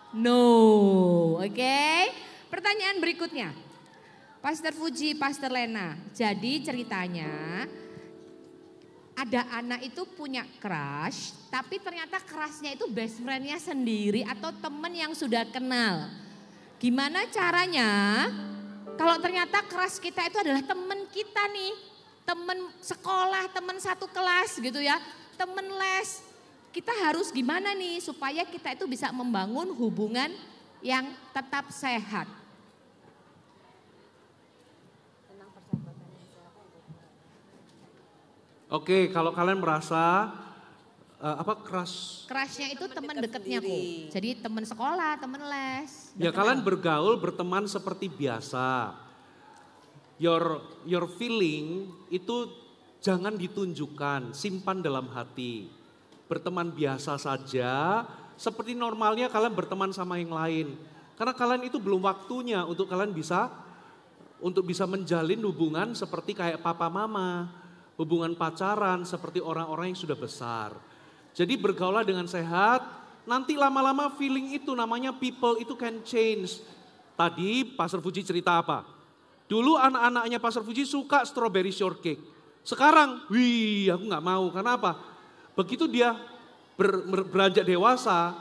No, oke. Pertanyaan berikutnya. Pastor Fuji, Pastor Lena. Jadi ceritanya ada anak itu punya crush, tapi ternyata crushnya itu best friendnya sendiri atau temen yang sudah kenal. Gimana caranya kalau ternyata crush kita itu adalah temen kita nih, temen sekolah, temen satu kelas gitu ya, temen les. Kita harus gimana nih supaya kita itu bisa membangun hubungan yang tetap sehat. Oke, kalau kalian merasa crushnya itu teman dekatnya kok. Jadi teman sekolah, teman les. Ya kalian bergaul, berteman seperti biasa. Your feeling itu jangan ditunjukkan, simpan dalam hati. Berteman biasa saja, seperti normalnya kalian berteman sama yang lain. Karena kalian itu belum waktunya untuk kalian bisa menjalin hubungan seperti kayak papa mama, hubungan pacaran seperti orang-orang yang sudah besar. Jadi bergaulah dengan sehat, nanti lama-lama feeling itu namanya people itu can change. Tadi Pastor Fuji cerita apa? Dulu anak-anaknya Pastor Fuji suka strawberry shortcake. Sekarang, aku nggak mau, karena apa? Begitu dia beranjak dewasa,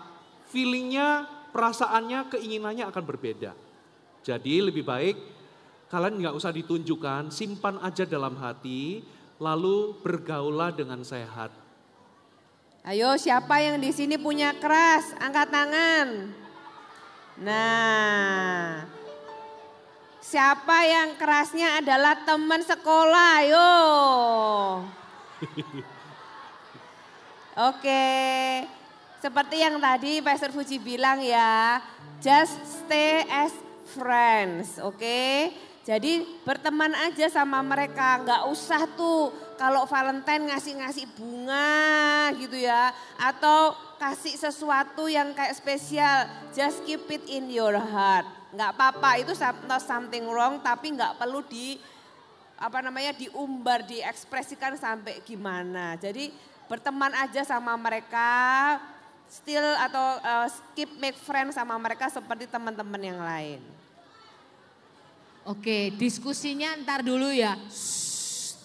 feelingnya, perasaannya, keinginannya akan berbeda. Jadi lebih baik kalian nggak usah ditunjukkan, simpan aja dalam hati, lalu bergaulah dengan sehat. Ayo siapa yang di sini punya crush? Angkat tangan. Nah, siapa yang crushnya adalah teman sekolah? Ayo. Oke, seperti yang tadi Pastor Fuji bilang ya, just stay as friends, oke? Jadi berteman aja sama mereka, nggak usah tuh kalau Valentine ngasih-ngasih bunga gitu ya, atau kasih sesuatu yang kayak spesial, just keep it in your heart. Nggak apa-apa, itu not something wrong, tapi nggak perlu diumbar, diekspresikan sampai gimana. Jadi berteman aja sama mereka, still atau keep make friend sama mereka seperti teman-teman yang lain. Oke, diskusinya ntar dulu ya.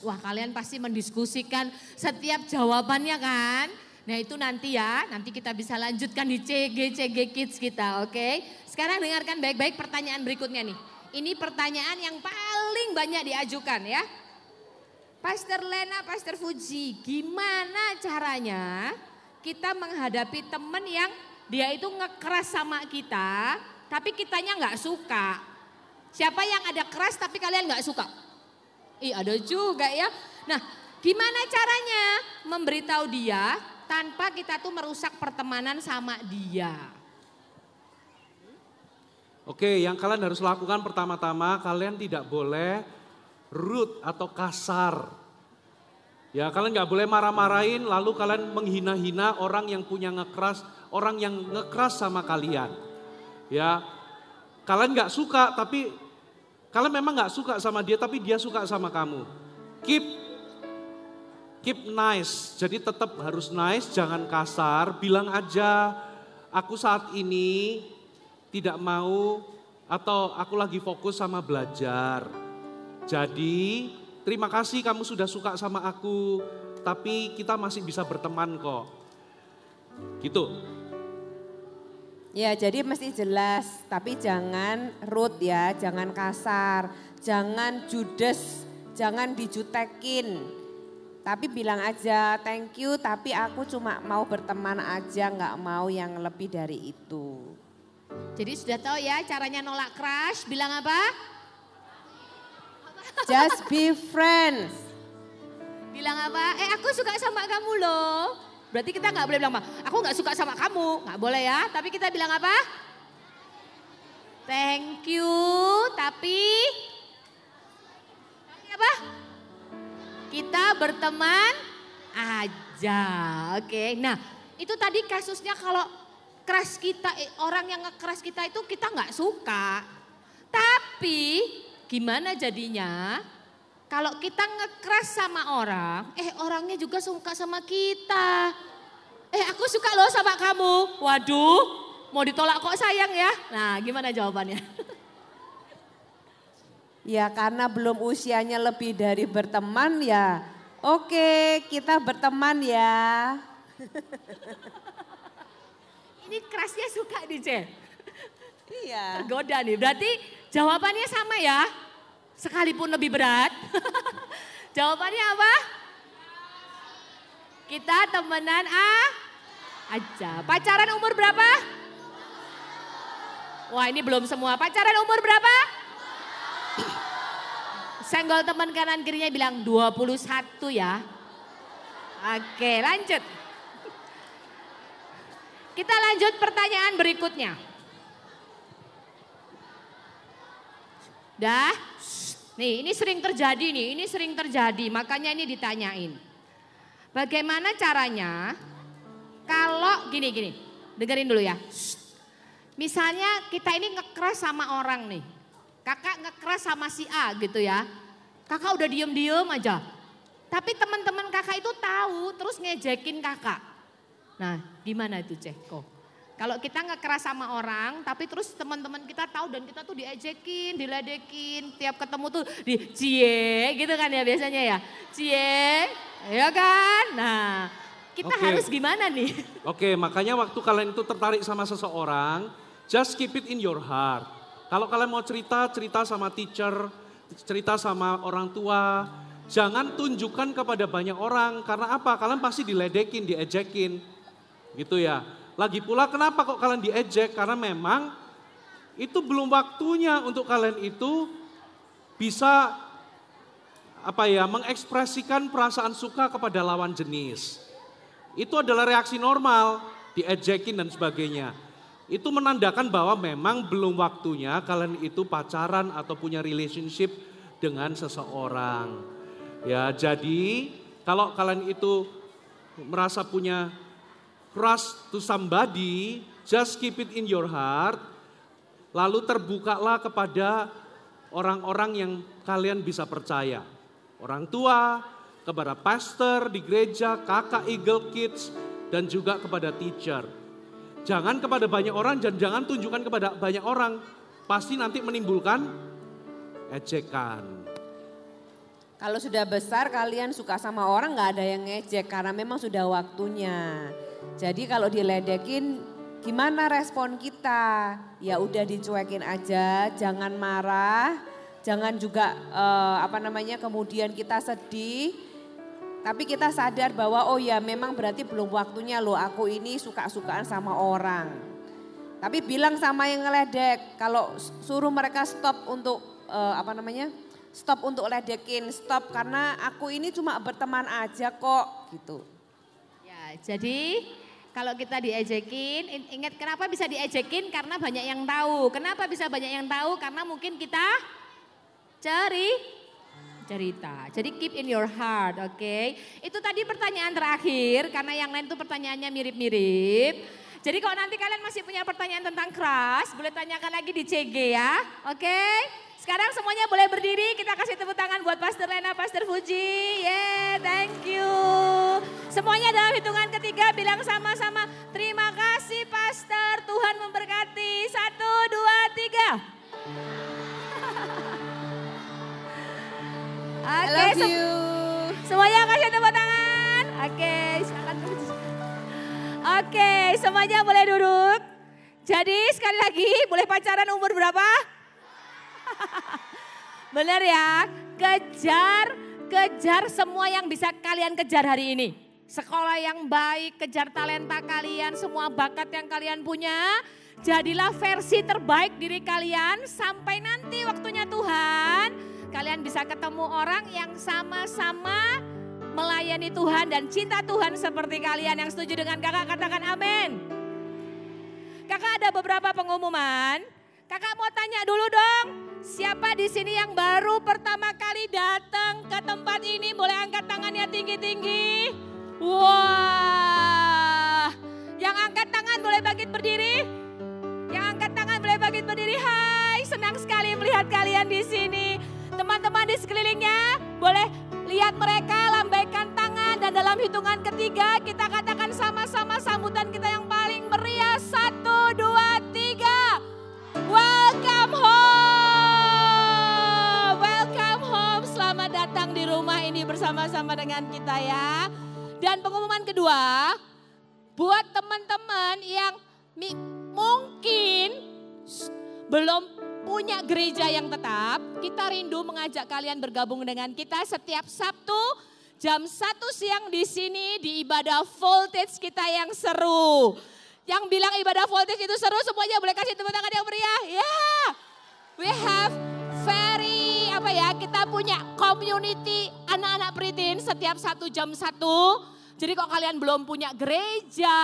Wah, kalian pasti mendiskusikan setiap jawabannya kan? Nah itu nanti ya, nanti kita bisa lanjutkan di CG Kids kita, oke? Sekarang dengarkan baik-baik pertanyaan berikutnya nih. Ini pertanyaan yang paling banyak diajukan ya. Pastor Lena, Pastor Fuji, gimana caranya kita menghadapi teman yang dia itu ngekeras sama kita, tapi kitanya nggak suka? Siapa yang ada keras tapi kalian nggak suka? Ih ada juga ya. Nah gimana caranya memberitahu dia tanpa kita tuh merusak pertemanan sama dia? Oke, yang kalian harus lakukan pertama-tama kalian tidak boleh rude atau kasar. Ya kalian nggak boleh marah-marahin lalu kalian menghina-hina orang yang orang yang ngekeras sama kalian. Ya kalian nggak suka tapi kalian memang nggak suka sama dia tapi dia suka sama kamu. Keep nice, jadi tetap harus nice, jangan kasar. Bilang aja aku saat ini tidak mau atau aku lagi fokus sama belajar. Jadi terima kasih kamu sudah suka sama aku, tapi kita masih bisa berteman kok. Gitu. Ya jadi mesti jelas, tapi jangan rude ya, jangan kasar, jangan judes, jangan dijutekin. Tapi bilang aja thank you, tapi aku cuma mau berteman aja, nggak mau yang lebih dari itu. Jadi sudah tahu ya caranya nolak crush, bilang apa? Just be friends. Bilang apa? Aku suka sama kamu loh. Berarti kita nggak boleh bilang, aku nggak suka sama kamu. Nggak boleh ya, tapi kita bilang apa? Thank you, tapi apa? Kita berteman aja, oke. Nah itu tadi kasusnya kalau crush kita, orang yang nge-crush kita itu kita nggak suka. Tapi gimana jadinya kalau kita nge-crush sama orang, orangnya juga suka sama kita. Aku suka loh sama kamu. Waduh, mau ditolak kok sayang ya. Nah gimana jawabannya? Ya karena belum usianya lebih dari berteman ya. Oke, kita berteman ya. Ini crushnya suka nih Cel. Iya. Tergoda nih, berarti jawabannya sama ya. Sekalipun lebih berat. Jawabannya apa? Kita temenan aja. Pacaran umur berapa? Wah ini belum semua. Pacaran umur berapa? Senggol teman kanan kirinya bilang 21 ya. Oke lanjut. Kita lanjut pertanyaan berikutnya. Dah, nih ini sering terjadi makanya ini ditanyain. Bagaimana caranya kalau gini, dengerin dulu ya. Misalnya kita ini nge-crush sama orang nih, kakak nge-crush sama si A gitu ya. Kakak udah diem aja, tapi teman-teman kakak itu tahu terus ngejekin kakak. Nah gimana itu Ceko? Kalau kita nge-crush sama orang, tapi terus teman-teman kita tahu dan kita tuh diejekin, diledekin, tiap ketemu tuh di cie gitu kan ya biasanya ya. Cie, ya kan? Nah, kita harus gimana nih? Oke, makanya waktu kalian itu tertarik sama seseorang, just keep it in your heart. Kalau kalian mau cerita sama teacher, cerita sama orang tua, Jangan tunjukkan kepada banyak orang, karena apa? Kalian pasti diledekin, diejekin, gitu ya. Lagi pula kenapa kok kalian diejek? Karena memang itu belum waktunya untuk kalian itu bisa mengekspresikan perasaan suka kepada lawan jenis. Itu adalah reaksi normal, diejekin dan sebagainya. Itu menandakan bahwa memang belum waktunya kalian itu pacaran atau punya relationship dengan seseorang. Ya, jadi kalau kalian itu merasa punya crush to somebody, just keep it in your heart. Lalu terbukalah kepada orang-orang yang kalian bisa percaya. Orang tua, kepada pastor di gereja, kakak Eagle Kids, dan juga kepada teacher. Jangan kepada banyak orang dan jangan tunjukkan kepada banyak orang. Pasti nanti menimbulkan ejekan. Kalau sudah besar kalian suka sama orang nggak ada yang ngejek karena memang sudah waktunya. Jadi kalau diledekin gimana respon kita? Ya udah dicuekin aja, jangan marah, jangan juga kemudian kita sedih. Tapi kita sadar bahwa oh ya memang berarti belum waktunya loh aku ini suka-sukaan sama orang. Tapi bilang sama yang ngeledek, kalau suruh mereka stop untuk stop untuk ledekin, stop karena aku ini cuma berteman aja kok gitu. Ya, jadi kalau kita diejekin, ingat kenapa bisa diejekin? Karena banyak yang tahu. Kenapa bisa banyak yang tahu? Karena mungkin kita cerita. Jadi keep in your heart, oke? Itu tadi pertanyaan terakhir, karena yang lain tuh pertanyaannya mirip-mirip. Jadi kalau nanti kalian masih punya pertanyaan tentang crush, boleh tanyakan lagi di CG ya, oke? Sekarang semuanya boleh berdiri, kita kasih tepuk tangan buat Pastor Lena, Pastor Fuji. Yeah, thank you. Semuanya dalam hitungan ketiga bilang sama-sama, terima kasih Pastor, Tuhan memberkati. 1, 2, 3. I love you. Semuanya kasih tepuk tangan. Oke, silakan. Oke, semuanya boleh duduk. Jadi sekali lagi, boleh pacaran umur berapa? Bener ya, kejar semua yang bisa kalian kejar hari ini. Sekolah yang baik, kejar talenta kalian, semua bakat yang kalian punya. Jadilah versi terbaik diri kalian sampai nanti waktunya Tuhan. Kalian bisa ketemu orang yang sama-sama melayani Tuhan dan cinta Tuhan seperti kalian. Yang setuju dengan kakak katakan amin. Kakak ada beberapa pengumuman. Kakak mau tanya dulu dong. Siapa di sini yang baru pertama kali datang ke tempat ini? Boleh angkat tangannya tinggi-tinggi. Wah. Yang angkat tangan boleh bangkit berdiri. Yang angkat tangan boleh bangkit berdiri. Hai, senang sekali melihat kalian di sini. Teman-teman di sekelilingnya boleh lihat mereka, lambaikan tangan. Dan dalam hitungan ketiga kita katakan sama-sama sambutan kita yang paling meriah. 1, 2, 3. Welcome home. Welcome home. Selamat datang di rumah ini bersama-sama dengan kita ya. Dan pengumuman kedua, buat teman-teman yang mungkin belum punya gereja yang tetap, kita rindu mengajak kalian bergabung dengan kita setiap Sabtu jam 1 siang di sini di ibadah Voltage kita yang seru. Yang bilang ibadah Voltage itu seru, semuanya boleh kasih tepuk tangan yang meriah. Yeah, we have kita punya community anak-anak Pritin setiap 1 jam 1. Jadi kalau kalian belum punya gereja,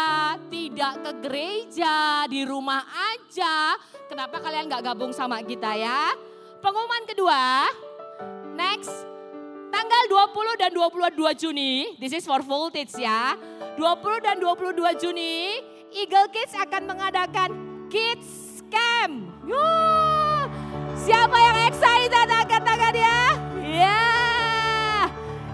tidak ke gereja, di rumah aja, kenapa kalian gak gabung sama kita ya? Pengumuman kedua, next, tanggal 20 dan 22 Juni, this is for Voltage ya. 20 dan 22 Juni, Eagle Kids akan mengadakan Kids Camp. Siapa yang excited angkat tangan ya? Ya.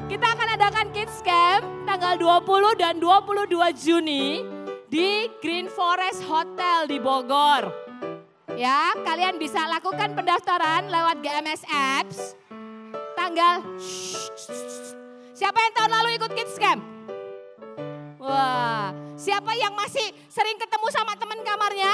Kita akan adakan Kids Camp tanggal 20 dan 22 Juni di Green Forest Hotel di Bogor. Ya, kalian bisa lakukan pendaftaran lewat GMS Apps. Siapa yang tahun lalu ikut Kids Camp? Wah, siapa yang masih sering ketemu sama teman kamarnya?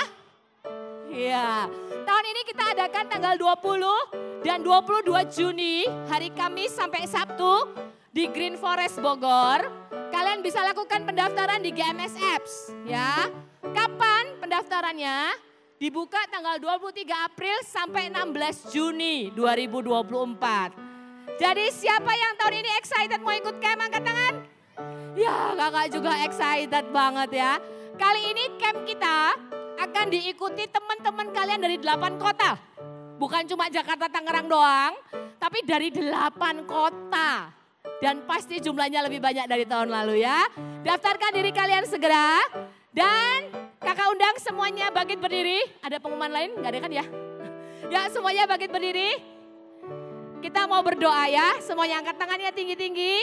Ya, tahun ini kita adakan tanggal 20 Dan 22 Juni, hari Kamis sampai Sabtu di Green Forest Bogor, kalian bisa lakukan pendaftaran di GMS Apps ya. Kapan pendaftarannya? Dibuka tanggal 23 April sampai 16 Juni 2024. Jadi siapa yang tahun ini excited mau ikut camp, angkat tangan? Ya, kakak juga excited banget ya. Kali ini camp kita akan diikuti teman-teman kalian dari 8 kota. Bukan cuma Jakarta, Tangerang doang, tapi dari 8 kota. Dan pasti jumlahnya lebih banyak dari tahun lalu ya. Daftarkan diri kalian segera. Dan kakak undang semuanya bangkit berdiri. Ada pengumuman lain? Gak ada kan ya? Ya, semuanya bangkit berdiri. Kita mau berdoa ya. Semuanya angkat tangannya tinggi-tinggi.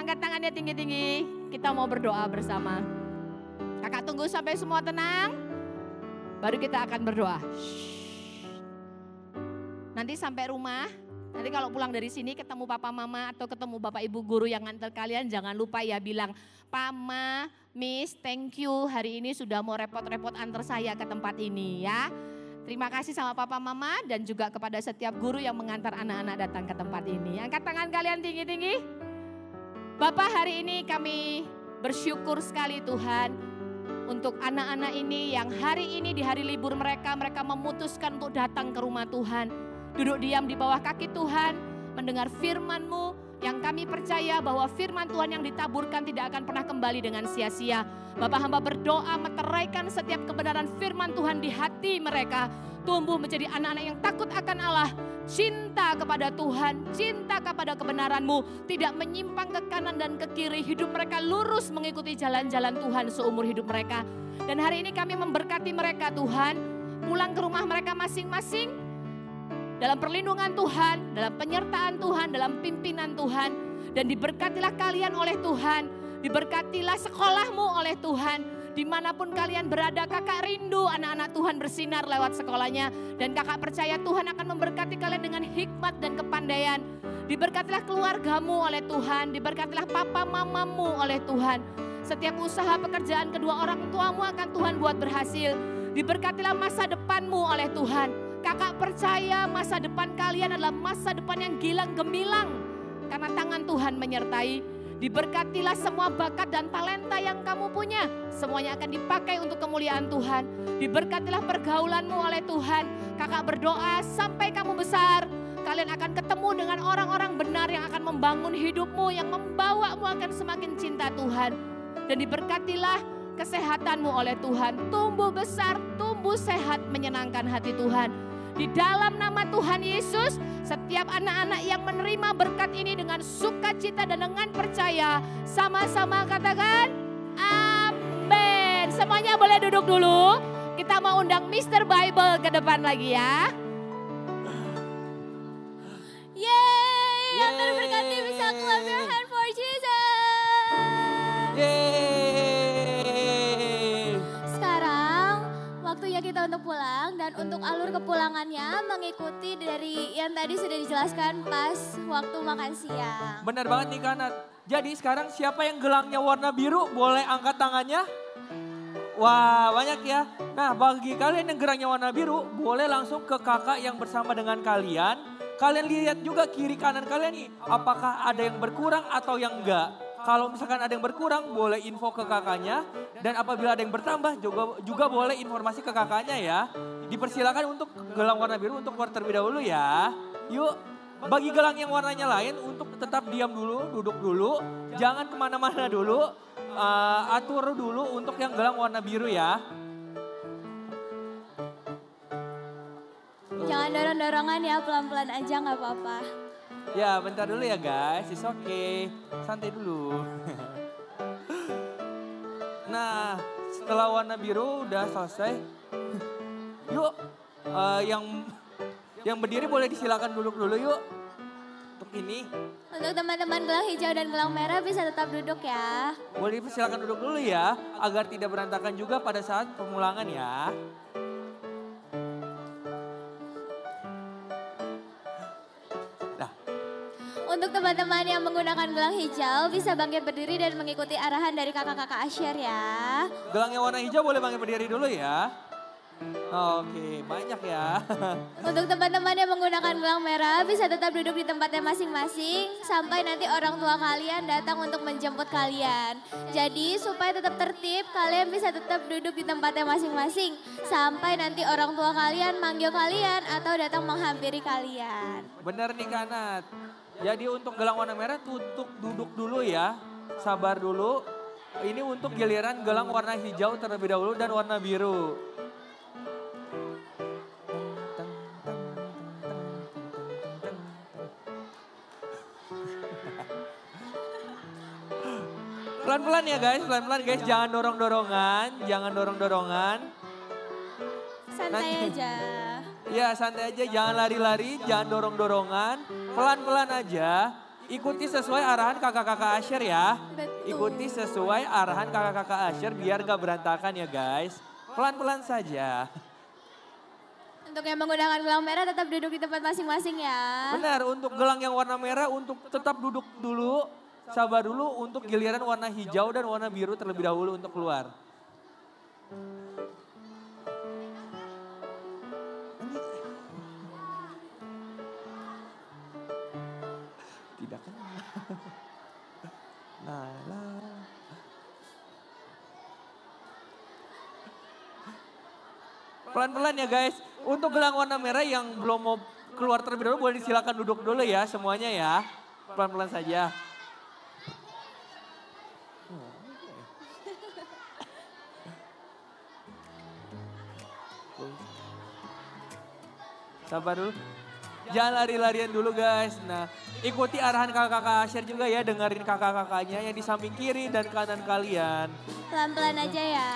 Angkat tangannya tinggi-tinggi. Kita mau berdoa bersama. Kakak tunggu sampai semua tenang. Baru kita akan berdoa. Nanti sampai rumah, nanti kalau pulang dari sini ketemu papa mama atau ketemu bapak ibu guru yang nganter kalian, jangan lupa ya bilang, Pama, Miss, thank you hari ini sudah mau repot-repot antar saya ke tempat ini ya. Terima kasih sama papa mama dan juga kepada setiap guru yang mengantar anak-anak datang ke tempat ini. Angkat tangan kalian tinggi-tinggi. Bapak, hari ini kami bersyukur sekali Tuhan. Untuk anak-anak ini yang hari ini di hari libur mereka memutuskan untuk datang ke rumah Tuhan. Duduk diam di bawah kaki Tuhan, mendengar firman-Mu yang kami percaya bahwa firman Tuhan yang ditaburkan tidak akan pernah kembali dengan sia-sia. Bapak hamba berdoa meteraikan setiap kebenaran firman Tuhan di hati mereka. Tumbuh menjadi anak-anak yang takut akan Allah. Cinta kepada Tuhan, cinta kepada kebenaran-Mu. Tidak menyimpang ke kanan dan ke kiri. Hidup mereka lurus mengikuti jalan-jalan Tuhan seumur hidup mereka. Dan hari ini kami memberkati mereka Tuhan. Pulang ke rumah mereka masing-masing. Dalam perlindungan Tuhan, dalam penyertaan Tuhan, dalam pimpinan Tuhan. Dan diberkatilah kalian oleh Tuhan. Diberkatilah sekolahmu oleh Tuhan. Dimanapun kalian berada, kakak rindu anak-anak Tuhan bersinar lewat sekolahnya. Dan kakak percaya Tuhan akan memberkati kalian dengan hikmat dan kepandaian. Diberkatilah keluargamu oleh Tuhan. Diberkatilah papa mamamu oleh Tuhan. Setiap usaha pekerjaan kedua orang tuamu akan Tuhan buat berhasil. Diberkatilah masa depanmu oleh Tuhan. Kakak percaya masa depan kalian adalah masa depan yang gilang gemilang. Karena tangan Tuhan menyertai. Diberkatilah semua bakat dan talenta yang kamu punya. Semuanya akan dipakai untuk kemuliaan Tuhan. Diberkatilah pergaulanmu oleh Tuhan. Kakak berdoa sampai kamu besar. Kalian akan ketemu dengan orang-orang benar yang akan membangun hidupmu. Yang membawamu akan semakin cinta Tuhan. Dan diberkatilah kesehatanmu oleh Tuhan. Tumbuh besar, tumbuh sehat, menyenangkan hati Tuhan. Di dalam nama Tuhan Yesus, setiap anak-anak yang menerima berkat ini dengan sukacita dan dengan percaya, sama-sama katakan amin. Semuanya boleh duduk dulu. Kita mau undang Mr. Bible ke depan lagi ya. Yeay, yang terberkati bisa clap your hand for Jesus. Yeay. Sekarang waktunya kita untuk pulang dan untuk alur kepulangannya mengikuti dari yang tadi sudah dijelaskan pas waktu makan siang. Benar banget nih Kanat. Jadi sekarang siapa yang gelangnya warna biru boleh angkat tangannya? Wah banyak ya. Nah bagi kalian yang gelangnya warna biru boleh langsung ke kakak yang bersama dengan kalian. Kalian lihat juga kiri kanan kalian nih. Apakah ada yang berkurang atau yang enggak. Kalau misalkan ada yang berkurang boleh info ke kakaknya. Dan apabila ada yang bertambah juga boleh informasi ke kakaknya ya. Dipersilakan untuk gelang warna biru untuk keluar terlebih dahulu ya. Yuk bagi gelang yang warnanya lain untuk tetap diam dulu, duduk dulu. Jangan kemana-mana dulu. Atur dulu untuk yang gelang warna biru ya. Jangan dorong-dorongan ya, pelan-pelan aja gak apa-apa. Ya bentar dulu ya guys, it's okay. Santai dulu. Nah setelah warna biru udah selesai. Yuk yang berdiri boleh disilakan duduk dulu yuk. Untuk ini. Untuk teman-teman gelang hijau dan gelang merah bisa tetap duduk ya. Boleh silakan duduk dulu ya. Agar tidak berantakan juga pada saat pemulangan ya. Untuk teman-teman yang menggunakan gelang hijau bisa bangkit berdiri dan mengikuti arahan dari kakak-kakak Asyar ya. Gelang yang warna hijau boleh bangkit berdiri dulu ya. Oke, banyak ya. Untuk teman-teman yang menggunakan gelang merah bisa tetap duduk di tempatnya masing-masing sampai nanti orang tua kalian datang untuk menjemput kalian. Jadi supaya tetap tertib kalian bisa tetap duduk di tempatnya masing-masing sampai nanti orang tua kalian manggil kalian atau datang menghampiri kalian. Bener nih Kanat. Jadi untuk gelang warna merah tutup duduk dulu ya. Sabar dulu. Ini untuk giliran gelang warna hijau terlebih dahulu dan warna biru. Pelan-pelan ya guys, pelan-pelan guys. Jangan dorong-dorongan, jangan dorong-dorongan. Santai aja. Ya santai aja, jangan lari-lari, jangan dorong-dorongan. Pelan-pelan aja. Ikuti sesuai arahan kakak-kakak Asher ya. Ikuti sesuai arahan kakak-kakak Asher biar gak berantakan ya guys. Pelan-pelan saja. Untuk yang menggunakan gelang merah tetap duduk di tempat masing-masing ya. Benar, untuk gelang yang warna merah untuk tetap duduk dulu. Sabar dulu untuk giliran warna hijau dan warna biru terlebih dahulu untuk keluar. Tidak kan? Pelan-pelan ya guys. Untuk gelang warna merah yang belum mau keluar terlebih dahulu boleh silakan duduk dulu ya semuanya ya. Pelan-pelan saja. Sabar dulu. Jangan lari-larian dulu guys. Nah, ikuti arahan kakak-kakak Asher juga ya. Dengerin kakak-kakaknya yang di samping kiri dan kanan kalian. Pelan-pelan aja ya.